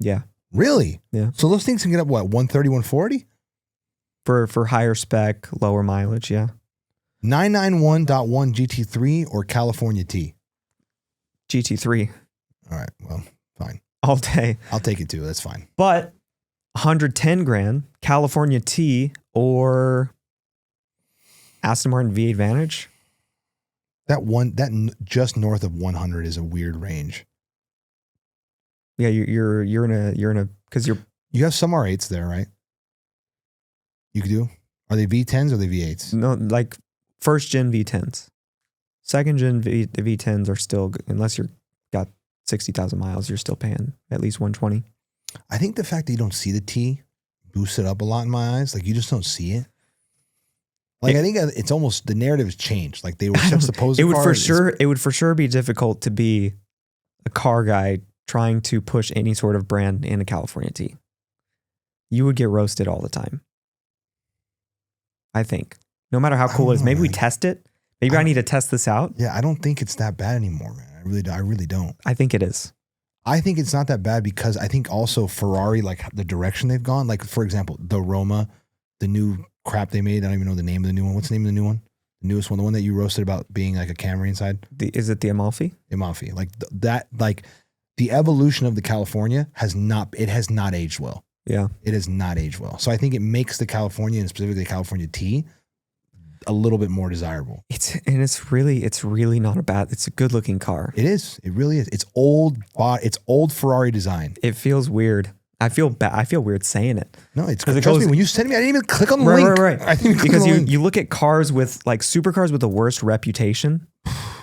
Yeah. Really? Yeah. So those things can get up, what, 130, 140? For higher spec, lower mileage. Yeah. 991.1 GT3 or California T? GT3 All right. Well, fine. all day. I'll take it too. That's fine. But 110 grand, California T or Aston Martin V8 Vantage. Just north of 100 is a weird range. Yeah, you're in a because you're You have some R8s there, right? You could do. Are they V10s or are they V8s? no like first gen V10s. Second gen V10s are still good, unless you're got 60,000 miles, you're still paying at least 120. I think the fact that you don't see the T boosts it up a lot in my eyes. Like you just don't see it. Like I think it's almost the narrative has changed. Like they were supposed It to. would for sure be difficult to be a car guy trying to push any sort of brand in a California T. You would get roasted all the time. I think. No matter how cool it is. Maybe we test it. Maybe I need to test this out. Yeah, I don't think it's that bad anymore, man. I really don't. I think it is. I think it's not that bad because I think also Ferrari, like the direction they've gone, like for example, the Roma, the new crap they made. I don't even know the name of the new one. What's the name of the new one? The newest one, the one that you roasted about being like a Camry inside? Is it the Amalfi? Amalfi. Like that, like the evolution of the California has not aged well. Yeah. It has not aged well. So I think it makes the California and specifically the California T a little bit more desirable. It's really not a bad, it's a good looking car. It is. It really is. It's old Ferrari design. It feels weird. I feel weird saying it. No, it's 'Cause it trust goes- me, when you sent me, I didn't even click on the link. Right. I didn't even click Because on the link. you look at cars with like supercars with the worst reputation,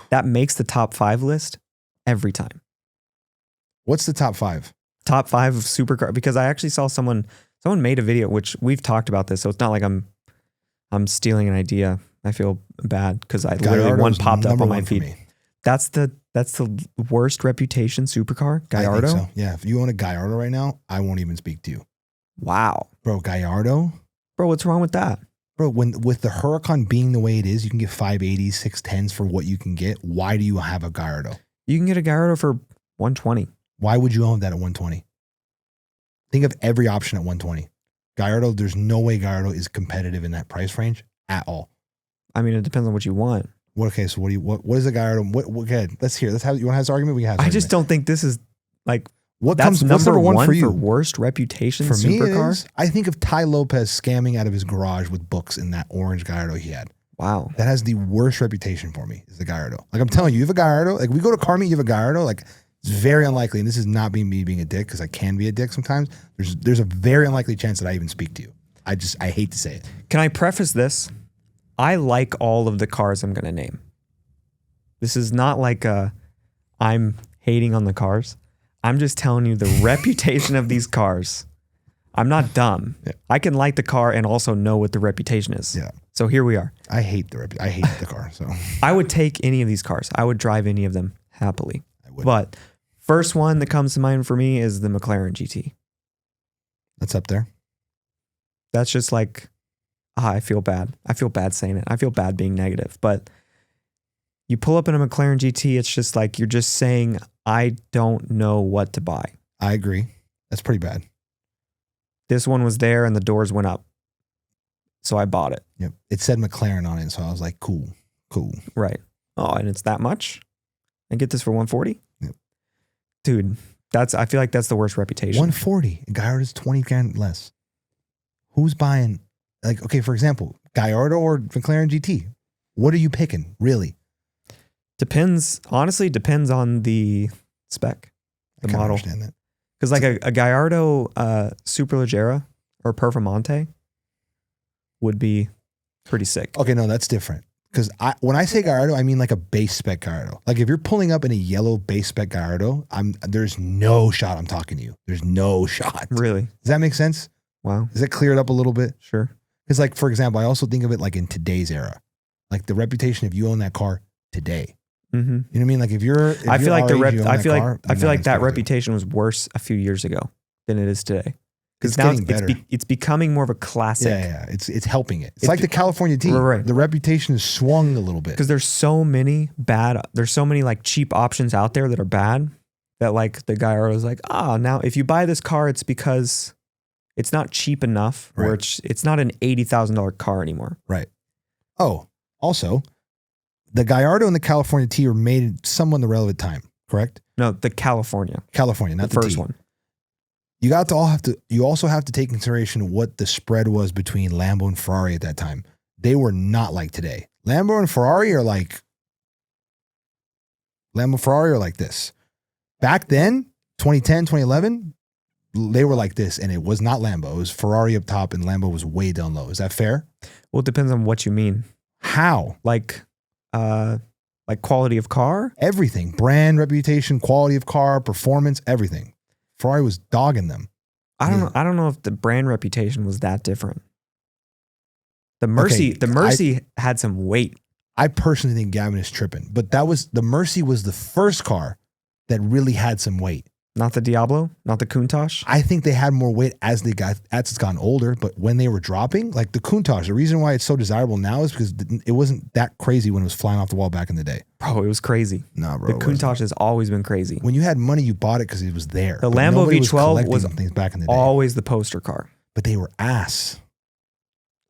that makes the top 5 list. every time. What's the top 5? Top 5 of supercar, because I actually saw someone made a video, which we've talked about this, so it's not like I'm stealing an idea. I feel bad because I literally one popped up on my feed. That's the worst reputation supercar, Gallardo. I think so. Yeah, if you own a Gallardo right now, I won't even speak to you. Wow, bro, Gallardo. Bro, what's wrong with that? Bro, with the Huracán being the way it is, you can get 580s, 610s for what you can get. Why do you have a Gallardo? You can get a Gallardo for 120. Why would you own that at 120? Think of every option at 120. Gallardo, there's no way Gallardo is competitive in that price range at all. I mean, it depends on what you want. Okay, so what is a Gallardo? What let's hear. You want to have this argument? We can have this I just don't think this is like what's number one for you? For worst reputation for supercar? Me, I think of Ty Lopez scamming out of his garage with books in that orange Gallardo he had. Wow. That has the worst reputation for me, is the Gallardo. Like I'm telling you, you have a Gallardo. Like we go to car meet, you have a Gallardo. Like it's very unlikely, and this is not me being a dick because I can be a dick sometimes. There's a very unlikely chance that I even speak to you. I hate to say it. Can I preface this? I like all of the cars I'm going to name. This is not like I'm hating on the cars. I'm just telling you the reputation of these cars. I'm not dumb. Yeah. I can like the car and also know what the reputation is. Yeah. So here we are. I hate the car. So I would take any of these cars. I would drive any of them happily. But first one that comes to mind for me is the McLaren GT. That's up there. That's just like, I feel bad. I feel bad saying it. I feel bad being negative. But you pull up in a McLaren GT, it's just like you're just saying, I don't know what to buy. I agree. That's pretty bad. This one was there and the doors went up. So I bought it. Yep. It said McLaren on it. So I was like, cool. Right. Oh, and it's that much? I get this for 140? Yep. Dude, I feel like that's the worst reputation. 140. Gallardo's 20 grand less. Who's buying? Like, okay, for example, Gallardo or McLaren GT. What are you picking, really? Honestly, depends on the spec, the model. I understand that. Because like a Gallardo Superleggera or Performante would be pretty sick. Okay, no, that's different. Because when I say Gallardo, I mean like a base spec Gallardo. Like if you're pulling up in a yellow base spec Gallardo, there's no shot I'm talking to you. There's no shot. Really? Does that make sense? Wow. Does it clear it up a little bit? Sure. Because like, for example, I also think of it like in today's era. Like the reputation if you own that car today. Mm-hmm. You know what I mean? Like I feel like that reputation was worse a few years ago than it is today. Because now it's becoming more of a classic. Yeah. It's helping it. It's like the California team. Right. The reputation has swung a little bit. Because there's so many like cheap options out there that are bad that like the Gallardo is like, now if you buy this car, it's because it's not cheap enough or it's not an $80,000 car anymore. Right. Oh, also, the Gallardo and the California T were made at somewhat the relevant time, correct? No, the California, not the first T. one. You also have to take consideration what the spread was between Lambo and Ferrari at that time. They were not like today. Lambo and Ferrari are like this. Back then, 2010, 2011, they were like this, and it was not Lambo. It was Ferrari up top, and Lambo was way down low. Is that fair? Well, it depends on what you mean. How? Like quality of car? Everything. Brand, reputation, quality of car, performance, everything. Ferrari was dogging them. I don't know if the brand reputation was that different. The Mercy had some weight. I personally think Gavin is tripping, but the Mercy was the first car that really had some weight. Not the Diablo, not the Countach. I think they had more weight as it's gotten older, but when they were dropping, like the Countach, the reason why it's so desirable now is because it wasn't that crazy when it was flying off the wall back in the day. Bro, it was crazy. No, bro. The Countach has always been crazy. When you had money, you bought it because it was there. The Lambo V12 was things back in the day. Always the poster car. But they were ass.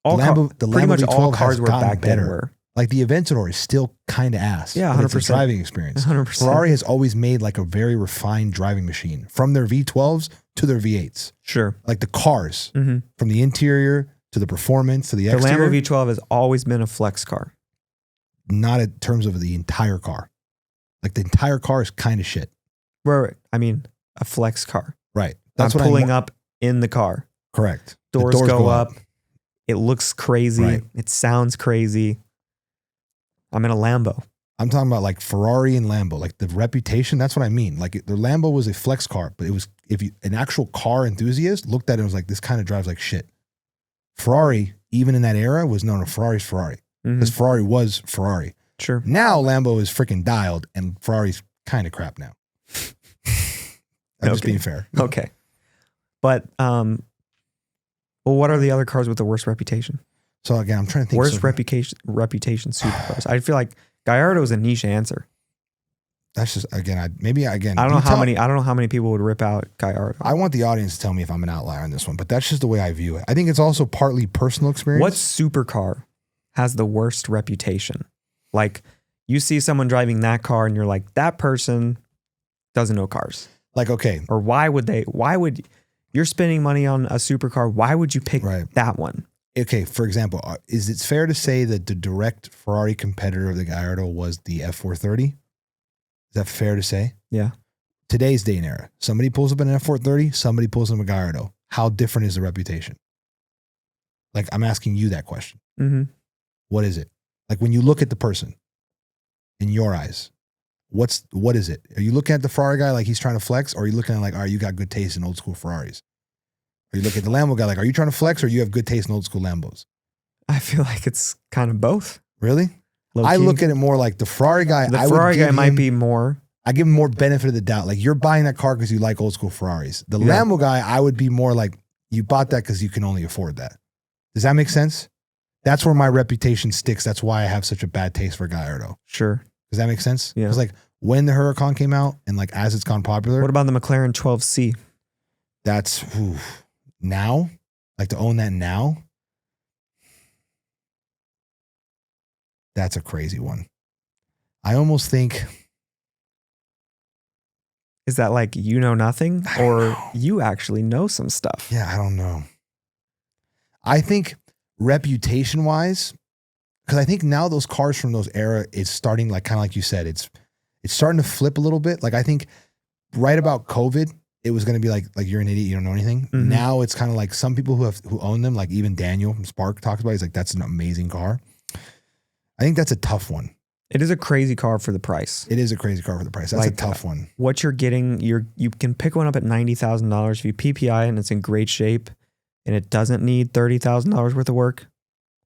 Pretty much all cars were back then were. Like the Aventador is still kind of ass. Yeah, 100%. It's a driving experience. 100%. Ferrari has always made like a very refined driving machine from their V12s to their V8s. Sure. Like the cars, from the interior to the performance to the exterior. The Lambo V12 has always been a flex car. Not in terms of the entire car. Like the entire car is kind of shit. Right. I mean, a flex car. Right. That's what pulling up in the car. Correct. Doors go up. It looks crazy. Right. It sounds crazy. I'm in a Lambo. I'm talking about like Ferrari and Lambo, like the reputation. That's what I mean. Like the Lambo was a flex car, but it was, if you, an actual car enthusiast looked at it and was like, this kind of drives like shit. Ferrari, even in that era, was known as Ferrari's Ferrari, because Ferrari was Ferrari. Sure. Now Lambo is freaking dialed and Ferrari's kind of crap now. I'm just being fair. Okay. But, well, what are the other cars with the worst reputation? So again, I'm trying to think. Worst reputation supercars. I feel like Gallardo is a niche answer. That's just, again, I don't know how many people would rip out Gallardo. I want the audience to tell me if I'm an outlier on this one, but that's just the way I view it. I think it's also partly personal experience. What supercar has the worst reputation? Like, you see someone driving that car and you're like, that person doesn't know cars. Like, okay. Or why would you're spending money on a supercar, why would you pick that one? Okay, for example, is it fair to say that the direct Ferrari competitor of the Gallardo was the F430? Is that fair to say? Yeah. Today's day and era. Somebody pulls up an F430, somebody pulls up a Gallardo. How different is the reputation? Like, I'm asking you that question. Mm-hmm. What is it? Like, when you look at the person, in your eyes, what is it? Are you looking at the Ferrari guy like he's trying to flex? Or are you looking at like, all right, you got good taste in old school Ferraris? Or you look at the Lambo guy like, are you trying to flex or you have good taste in old school Lambos? I feel like it's kind of both. Really? Low-key. I look at it more like the Ferrari guy. The Ferrari guy might be more. I give him more benefit of the doubt. Like, you're buying that car because you like old school Ferraris. The Lambo guy, I would be more like, you bought that because you can only afford that. Does that make sense? That's where my reputation sticks. That's why I have such a bad taste for Gallardo. Sure. Does that make sense? Yeah. Because like when the Huracán came out and like as it's gone popular. What about the McLaren 12C? That's now, like to own that now. That's a crazy one. I almost think. Is that like you know nothing or you actually know some stuff? Yeah, I don't know. I think reputation wise, because I think now those cars from those era, it's starting like kind of like you said, it's starting to flip a little bit. Like I think right about COVID, it was going to be like you're an idiot, you don't know anything. Mm-hmm. Now it's kind of like some people who own them, like even Daniel from Spark talks about it. He's like, that's an amazing car. I think that's a tough one. It is a crazy car for the price. It is a crazy car for the price. That's like, a tough one. What you're getting, you can pick one up at $90,000 if you PPI and it's in great shape and it doesn't need $30,000 worth of work,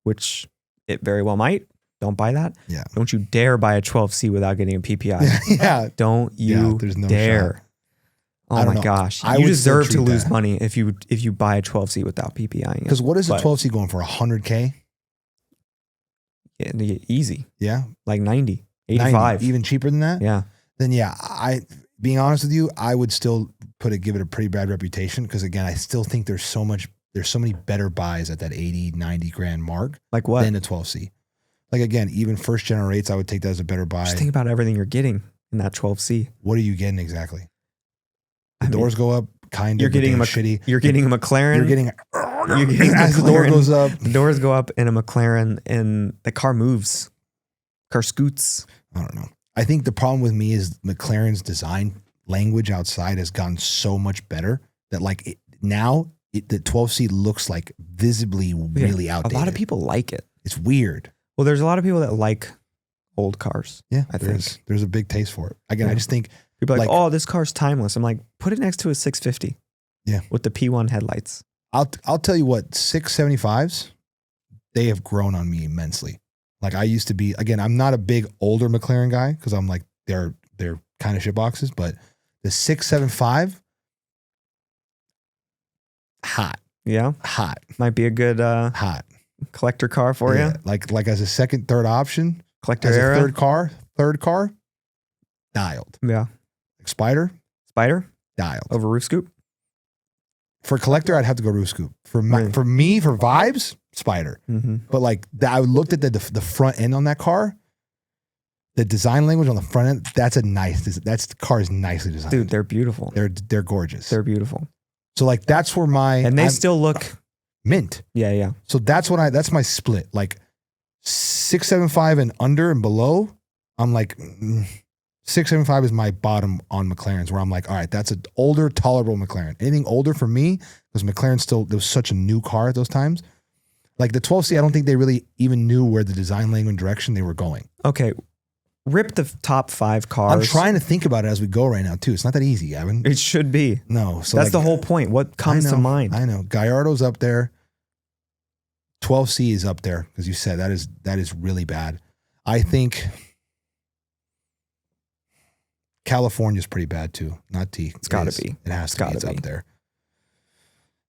which it very well might. Don't buy that. Yeah. Don't you dare buy a 12C without getting a PPI. Yeah. Don't you there's no dare. Shot. Oh my gosh. You deserve to lose money if you buy a 12C without PPIing. Because what is a 12C going for? $100K? Yeah, easy. Yeah. Like 90, 85. 90, even cheaper than that? Yeah. Then yeah, being honest with you, I would still give it a pretty bad reputation because again, I still think there's so many better buys at that 80, 90 grand mark. Like what? Than a 12C. Like again, even first gen rates, I would take that as a better buy. Just think about everything you're getting in that 12C. What are you getting exactly? The doors go up, kind of. You're getting shitty. You're getting a McLaren. You're getting as the door goes up. The doors go up in a McLaren and the car moves. Car scoots. I don't know. I think the problem with me is McLaren's design language outside has gotten so much better that like now the 12C looks like visibly really outdated. A lot of people like it. It's weird. Well, there's a lot of people that like old cars. Yeah, I think there's a big taste for it. Again, I just think people are like, oh, this car's timeless. I'm like, put it next to a 650. Yeah, with the P1 headlights. I'll tell you what, 675s, they have grown on me immensely. Like I used to be. Again, I'm not a big older McLaren guy because I'm like they're kind of shit boxes, but the 675, hot. Yeah, hot. Might be a good hot collector car for you. Like as a second, third option. Collector as era. A third car, dialed. Yeah. Like Spider, dialed. Over roof scoop. For collector, I'd have to go roof scoop. For me, for vibes, Spider. Mm-hmm. But like I looked at the front end on that car. The design language on the front end, the car is nicely designed. Dude, they're beautiful. They're gorgeous. They're beautiful. So like that's where they still look mint. Yeah, yeah. So that's that's my split. Like 675 and under and below, I'm like 675 is my bottom on McLaren's where I'm like, all right, that's an older, tolerable McLaren. Anything older for me, because McLaren it was such a new car at those times. Like the 12C, I don't think they really even knew where the design language direction they were going. Okay. rip the top 5 cars. I'm trying to think about it as we go right now too. It's not that easy, Gavin. It should be. No. So that's the whole point. What comes to mind? I know. Gallardo's up there. 12C is up there, as you said. That is really bad. I think California's pretty bad too. Not T. It's got to be. It has to be. It's up there.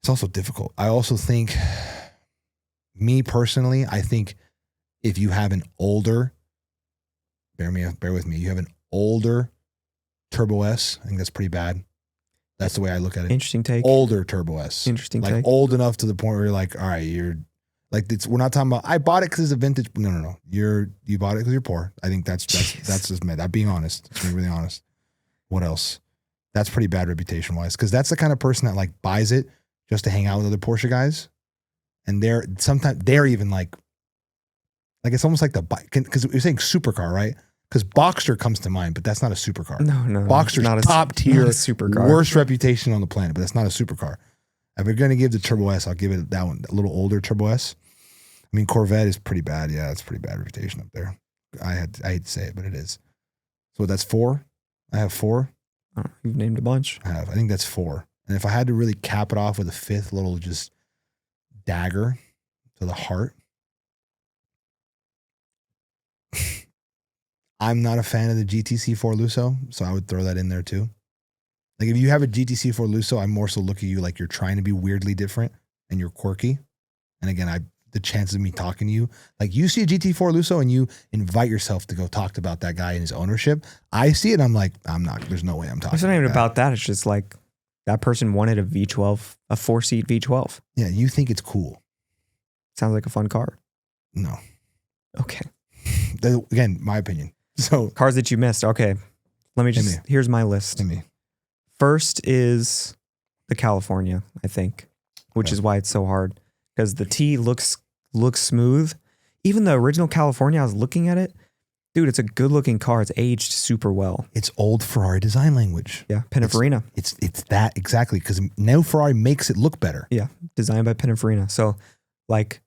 It's also difficult. I also think, me personally, I think if you have an older, bear with me, you have an older Turbo S, I think that's pretty bad. That's the way I look at it. Interesting take. Older Turbo S. Interesting take. Old enough to the point where you're like, all right, you're like, we're not talking about, I bought it because it's a vintage. No. You bought it because you're poor. I think that's just me. I'm being honest. It's being really honest. What else? That's pretty bad reputation wise. Because that's the kind of person that like buys it just to hang out with other Porsche guys. And sometimes they're even like it's almost like the bike, because you're saying supercar, right? Because Boxster comes to mind, but that's not a supercar. No. Boxster's not top tier, supercar. Worst reputation on the planet, but that's not a supercar. If we're going to give the Turbo S, I'll give it that one, a little older Turbo S. I mean, Corvette is pretty bad. Yeah, it's pretty bad reputation up there. I hate to say it, but it is. So that's 4. I have 4. Oh, you've named a bunch. I think that's 4. And if I had to really cap it off with a 5th little just dagger to the heart, I'm not a fan of the GTC4 Lusso, so I would throw that in there too. Like if you have a GTC4 Lusso, I more so look at you like you're trying to be weirdly different and you're quirky. And again, the chances of me talking to you, like you see a GT4 Lusso and you invite yourself to go talk about that guy and his ownership. I see it and I'm like, I'm not, there's no way I'm talking. It's not even about that. It's just like that person wanted a V12, a 4-seat V12. Yeah, you think it's cool. Sounds like a fun car. No. Okay. Again, my opinion. So cars that you missed. Okay. Let me just, here's my list. First is the California, I think, which is why it's so hard, because the T looks smooth. Even the original California, I was looking at it. Dude, it's a good looking car. It's aged super well. It's old Ferrari design language. Yeah. Pininfarina. It's that exactly. Because now Ferrari makes it look better. Yeah. Designed by Pininfarina. So like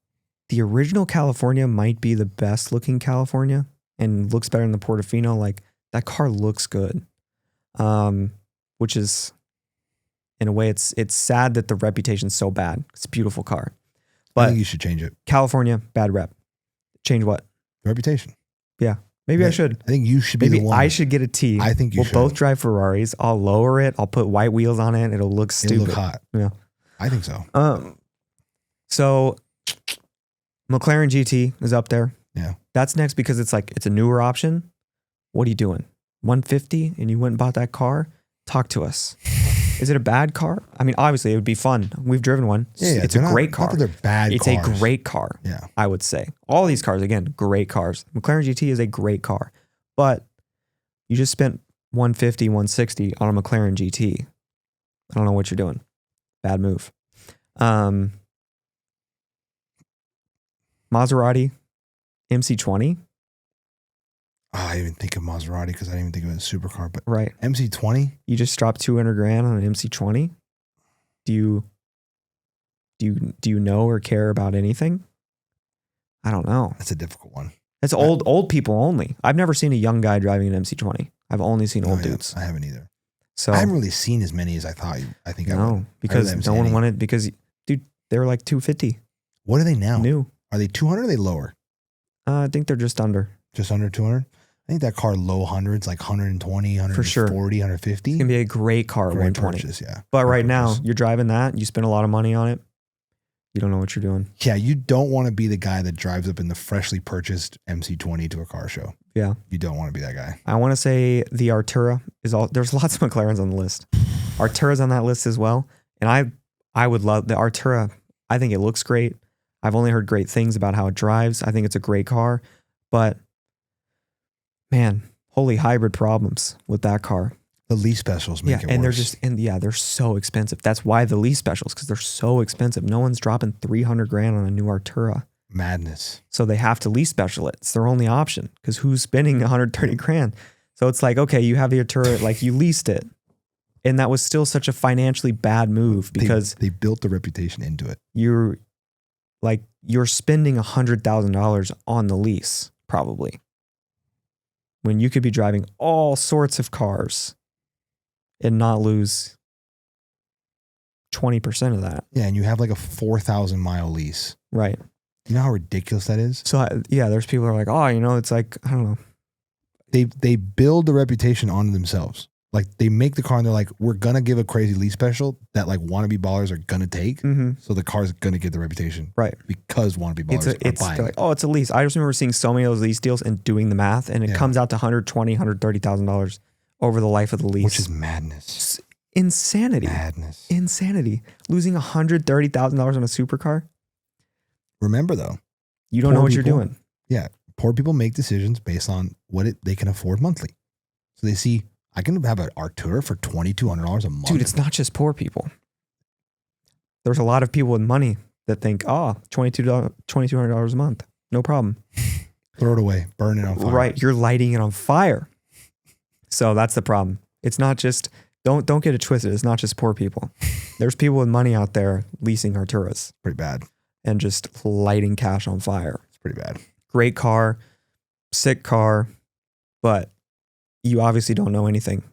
the original California might be the best looking California and looks better than the Portofino. Like that car looks good. Which is, in a way, it's sad that the reputation's so bad. It's a beautiful car. But I think you should change it. California, bad rep. Change what? Reputation. Yeah. Maybe I should. I think you should be the one. I should get a T. I think you should. We'll both drive Ferraris. I'll lower it. I'll put white wheels on it. It'll look stupid. It'll look hot. Yeah. I think so. So McLaren GT is up there. Yeah. That's next because it's a newer option. What are you doing? 150 and you went and bought that car? Talk to us. Is it a bad car? I mean, obviously it would be fun. We've driven one. Yeah, it's a great car. Not that they're bad it's cars. a great car. Yeah. I would say. All these cars, again, great cars. McLaren GT is a great car. But you just spent 150, 160 on a McLaren GT. I don't know what you're doing. Bad move. Maserati MC20. I didn't even think of Maserati because I didn't even think of it as a supercar. But right. MC20? You just dropped $200,000 on an MC20? Do you know or care about anything? I don't know. That's a difficult one. It's old people only. I've never seen a young guy driving an MC20. I've only seen old dudes. I haven't either. So I haven't really seen as many as I thought. I think I would. Because no one wanted, because dude, they were like 250. What are they now? New. Are they 200 or are they lower? I think they're just under. Just under 200? I think that car low hundreds, like 120, 140, for sure. 150. It's going to be a great car at 120. Purchase, yeah. But right now, you're driving that. You spend a lot of money on it. You don't know what you're doing. Yeah, you don't want to be the guy that drives up in the freshly purchased MC20 to a car show. Yeah. You don't want to be that guy. I want to say the Artura is all. There's lots of McLarens on the list. Artura's on that list as well. And I would love the Artura. I think it looks great. I've only heard great things about how it drives. I think it's a great car. But man, holy hybrid problems with that car. The lease specials make it worse. They're so expensive. That's why the lease specials, because they're so expensive. No one's dropping $300,000 on a new Artura. Madness. So they have to lease special it. It's their only option, because who's spending $130,000? So it's like, okay, you have the Artura, like you leased it. And that was still such a financially bad move because they built the reputation into it. You're spending $100,000 on the lease, probably. when you could be driving all sorts of cars and not lose 20% of that. Yeah, and you have like a 4,000 mile lease. Right. You know how ridiculous that is? So there's people who are like, oh, you know, it's like, I don't know. They build the reputation on themselves. Like they make the car and they're like, we're going to give a crazy lease special that like wannabe ballers are going to take. So the car's going to get the reputation. Right. Because wannabe ballers are buying. Like, oh, it's a lease. I just remember seeing so many of those lease deals and doing the math, and it comes out to $120,000, $130,000 over the life of the lease. Which is madness. Insanity. Madness. Insanity. Losing $130,000 on a supercar. Remember though, you don't know what you're doing. Yeah. Poor people make decisions based on what they can afford monthly. So they see, I can have an Artura for $2,200 a month. Dude, it's not just poor people. There's a lot of people with money that think, oh, $2,200 a month. No problem. Throw it away. Burn it on fire. Right. You're lighting it on fire. So that's the problem. It's not just, don't get it twisted. It's not just poor people. There's people with money out there leasing Arturas. Pretty bad. And just lighting cash on fire. It's pretty bad. Great car, sick car, but you obviously don't know anything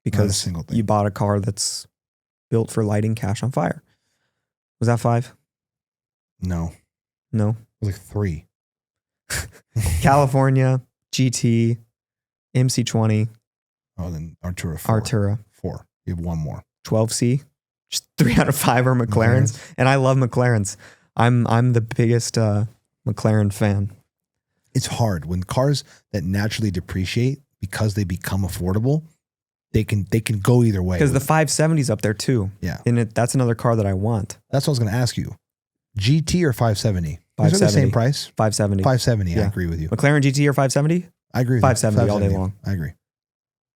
because you bought a car that's built for lighting cash on fire. Was that 5? No. No? It was like 3. California, GT, MC20. Oh, then Artura 4. Artura. 4. You have one more. 12C. Just 3 out of 5 are McLarens. And I love McLarens. I'm the biggest McLaren fan. It's hard when cars that naturally depreciate because they become affordable. They can go either way. Because the 570's up there too. Yeah, and that's another car that I want. That's what I was going to ask you. GT or 570? 570. These are the same price. 570. 570. Yeah. I agree with you. McLaren GT or 570? I agree with 570 you. all day long. I agree.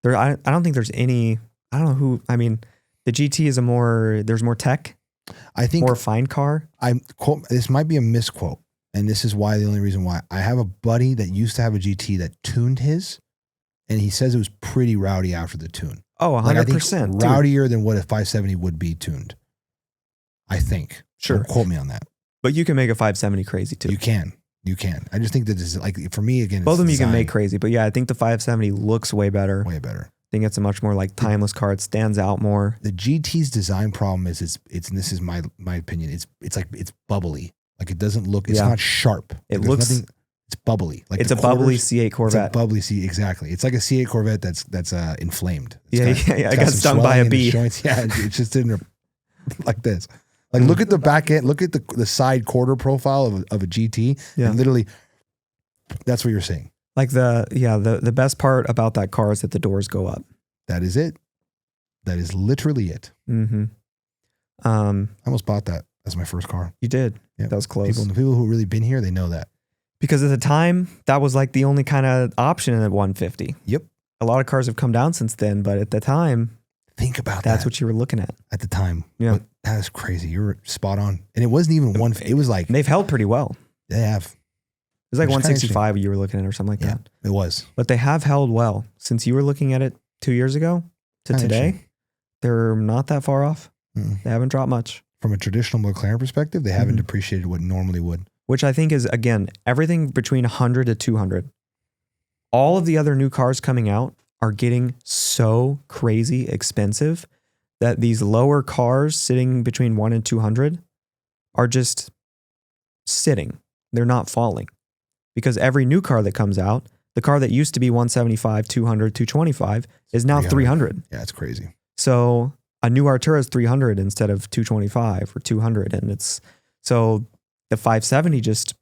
I don't think there's any. I don't know who. I mean, the GT is there's more tech. I think more fine car. This might be a misquote, and this is why the only reason why I have a buddy that used to have a GT that tuned his, and he says it was pretty rowdy after the tune. Oh, 100%. Rowdier than what a 570 would be tuned. I think. Sure. Don't quote me on that. But you can make a 570 crazy too. You can. I just think that this is like, for me, again, both of them you can make crazy, but yeah, I think the 570 looks way better. Way better. I think it's a much more like timeless car. It stands out more. The GT's design problem is it's and this is my opinion. It's like it's bubbly. Like it doesn't look. It's not sharp. It looks. It's bubbly. Like it's a bubbly C8 Corvette. It's a bubbly C. Exactly. It's like a C8 Corvette that's inflamed. I got stung by a bee. Yeah, it's just in like this. Like look at the back end. Look at the side quarter profile of a GT. Yeah. And literally, that's what you're saying. Like the best part about that car is that the doors go up. That is it. That is literally it. Mm-hmm. I almost bought that as my first car. You did. Yeah. That was close. The people who really been here, they know that. Because at the time, that was like the only kind of option in the 150. Yep. A lot of cars have come down since then, but at the time, think about that's what you were looking at at the time. Yeah, but that is crazy. You were spot on, and it wasn't even one. It was like they've held pretty well. They have. It was like 165 you were looking at or something like that. It was. But they have held well since you were looking at it 2 years ago to today. They're not that far off. They haven't dropped much. From a traditional McLaren perspective, they haven't depreciated what normally would. Which I think is, again, everything between 100 to 200. All of the other new cars coming out are getting so crazy expensive that these lower cars sitting between 1 and 200 are just sitting. They're not falling. Because every new car that comes out, the car that used to be 175, 200, 225 is now 300. Yeah, it's crazy. So a new Artura is 300 instead of 225 or 200. And it's so the 570 just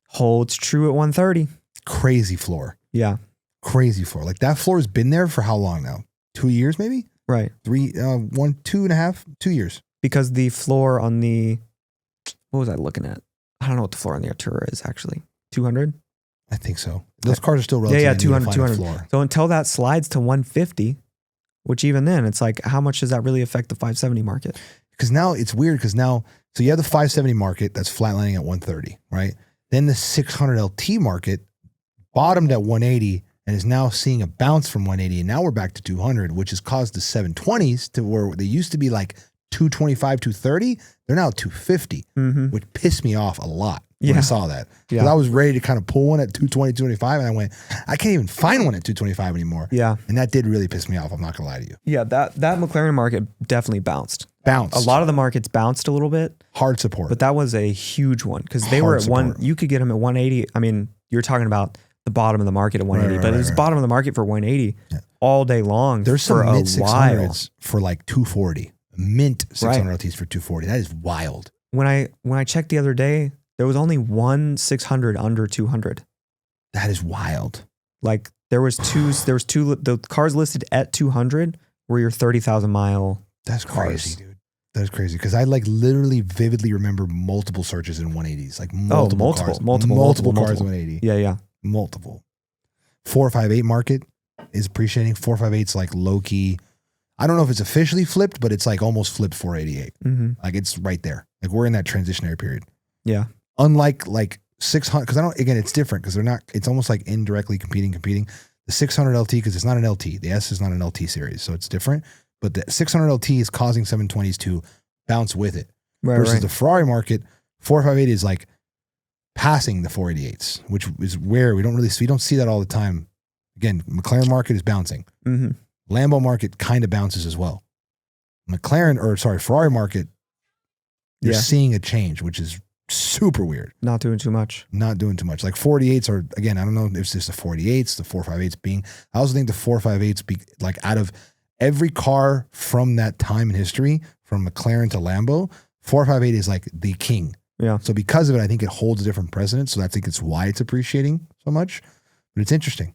holds true at 130. Crazy floor. Yeah. Crazy floor. Like that floor has been there for how long now? 2 years maybe? Right. 2 years. Because the floor on the, what was I looking at? I don't know what the floor on the Artura is actually. 200? I think so. Those cars are still relatively new 200. Floor. So until that slides to 150, which even then, it's like, how much does that really affect the 570 market? Because now it's weird because now, so you have the 570 market that's flatlining at 130, right? Then the 600 LT market bottomed at 180 and is now seeing a bounce from 180. And now we're back to 200, which has caused the 720s to where they used to be like 225, 230. They're now 250, which pissed me off a lot when I saw that. Because I was ready to kind of pull one at 220, 225, and I went, I can't even find one at 225 anymore. Yeah. And that did really piss me off. I'm not going to lie to you. Yeah, that McLaren market definitely bounced. Bounced. A lot of the markets bounced a little bit. Hard support. But that was a huge one because they were at you could get them at 180. I mean, you're talking about the bottom of the market at 180, but it was bottom of the market for 180 all day long. There's some mint 600s for like 240. Mint 600 LTs for 240. That is wild. When I checked the other day, there was only one 600 under 200. That is wild. Like there was two. The cars listed at 200 were your 30,000 mile. That's crazy, dude. That is crazy because I like literally vividly remember multiple searches in 180s, like multiple cars in 180. Yeah. Multiple. 458 market is appreciating. 458's like low key. I don't know if it's officially flipped, but it's like almost flipped 488. Like it's right there. Like we're in that transitionary period. Yeah. Unlike like 600, because it's different because they're not, it's almost like indirectly competing. The 600 LT, because it's not an LT. The S is not an LT series, so it's different. But the 600 LT is causing 720s to bounce with it. Versus the Ferrari market, 458 is like passing the 488s, which is where we don't see that all the time. Again, McLaren market is bouncing. Lambo market kind of bounces as well. Ferrari market, you're seeing a change, which is super weird. Not doing too much. Like 48s are, again, I don't know if it's just the 48s, the 458s being, I also think the 458s like out of every car from that time in history, from McLaren to Lambo, 458 is like the king. Yeah. So because of it, I think it holds a different precedent. So I think it's why it's appreciating so much. But it's interesting.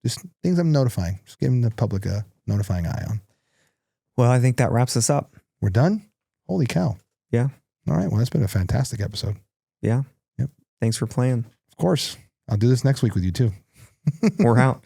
Just things I'm notifying. Just giving the public a notifying eye on. Well, I think that wraps us up. We're done? Holy cow. Yeah. All right. Well, that's been a fantastic episode. Yeah. Yep. Thanks for playing. Of course. I'll do this next week with you too. We're out.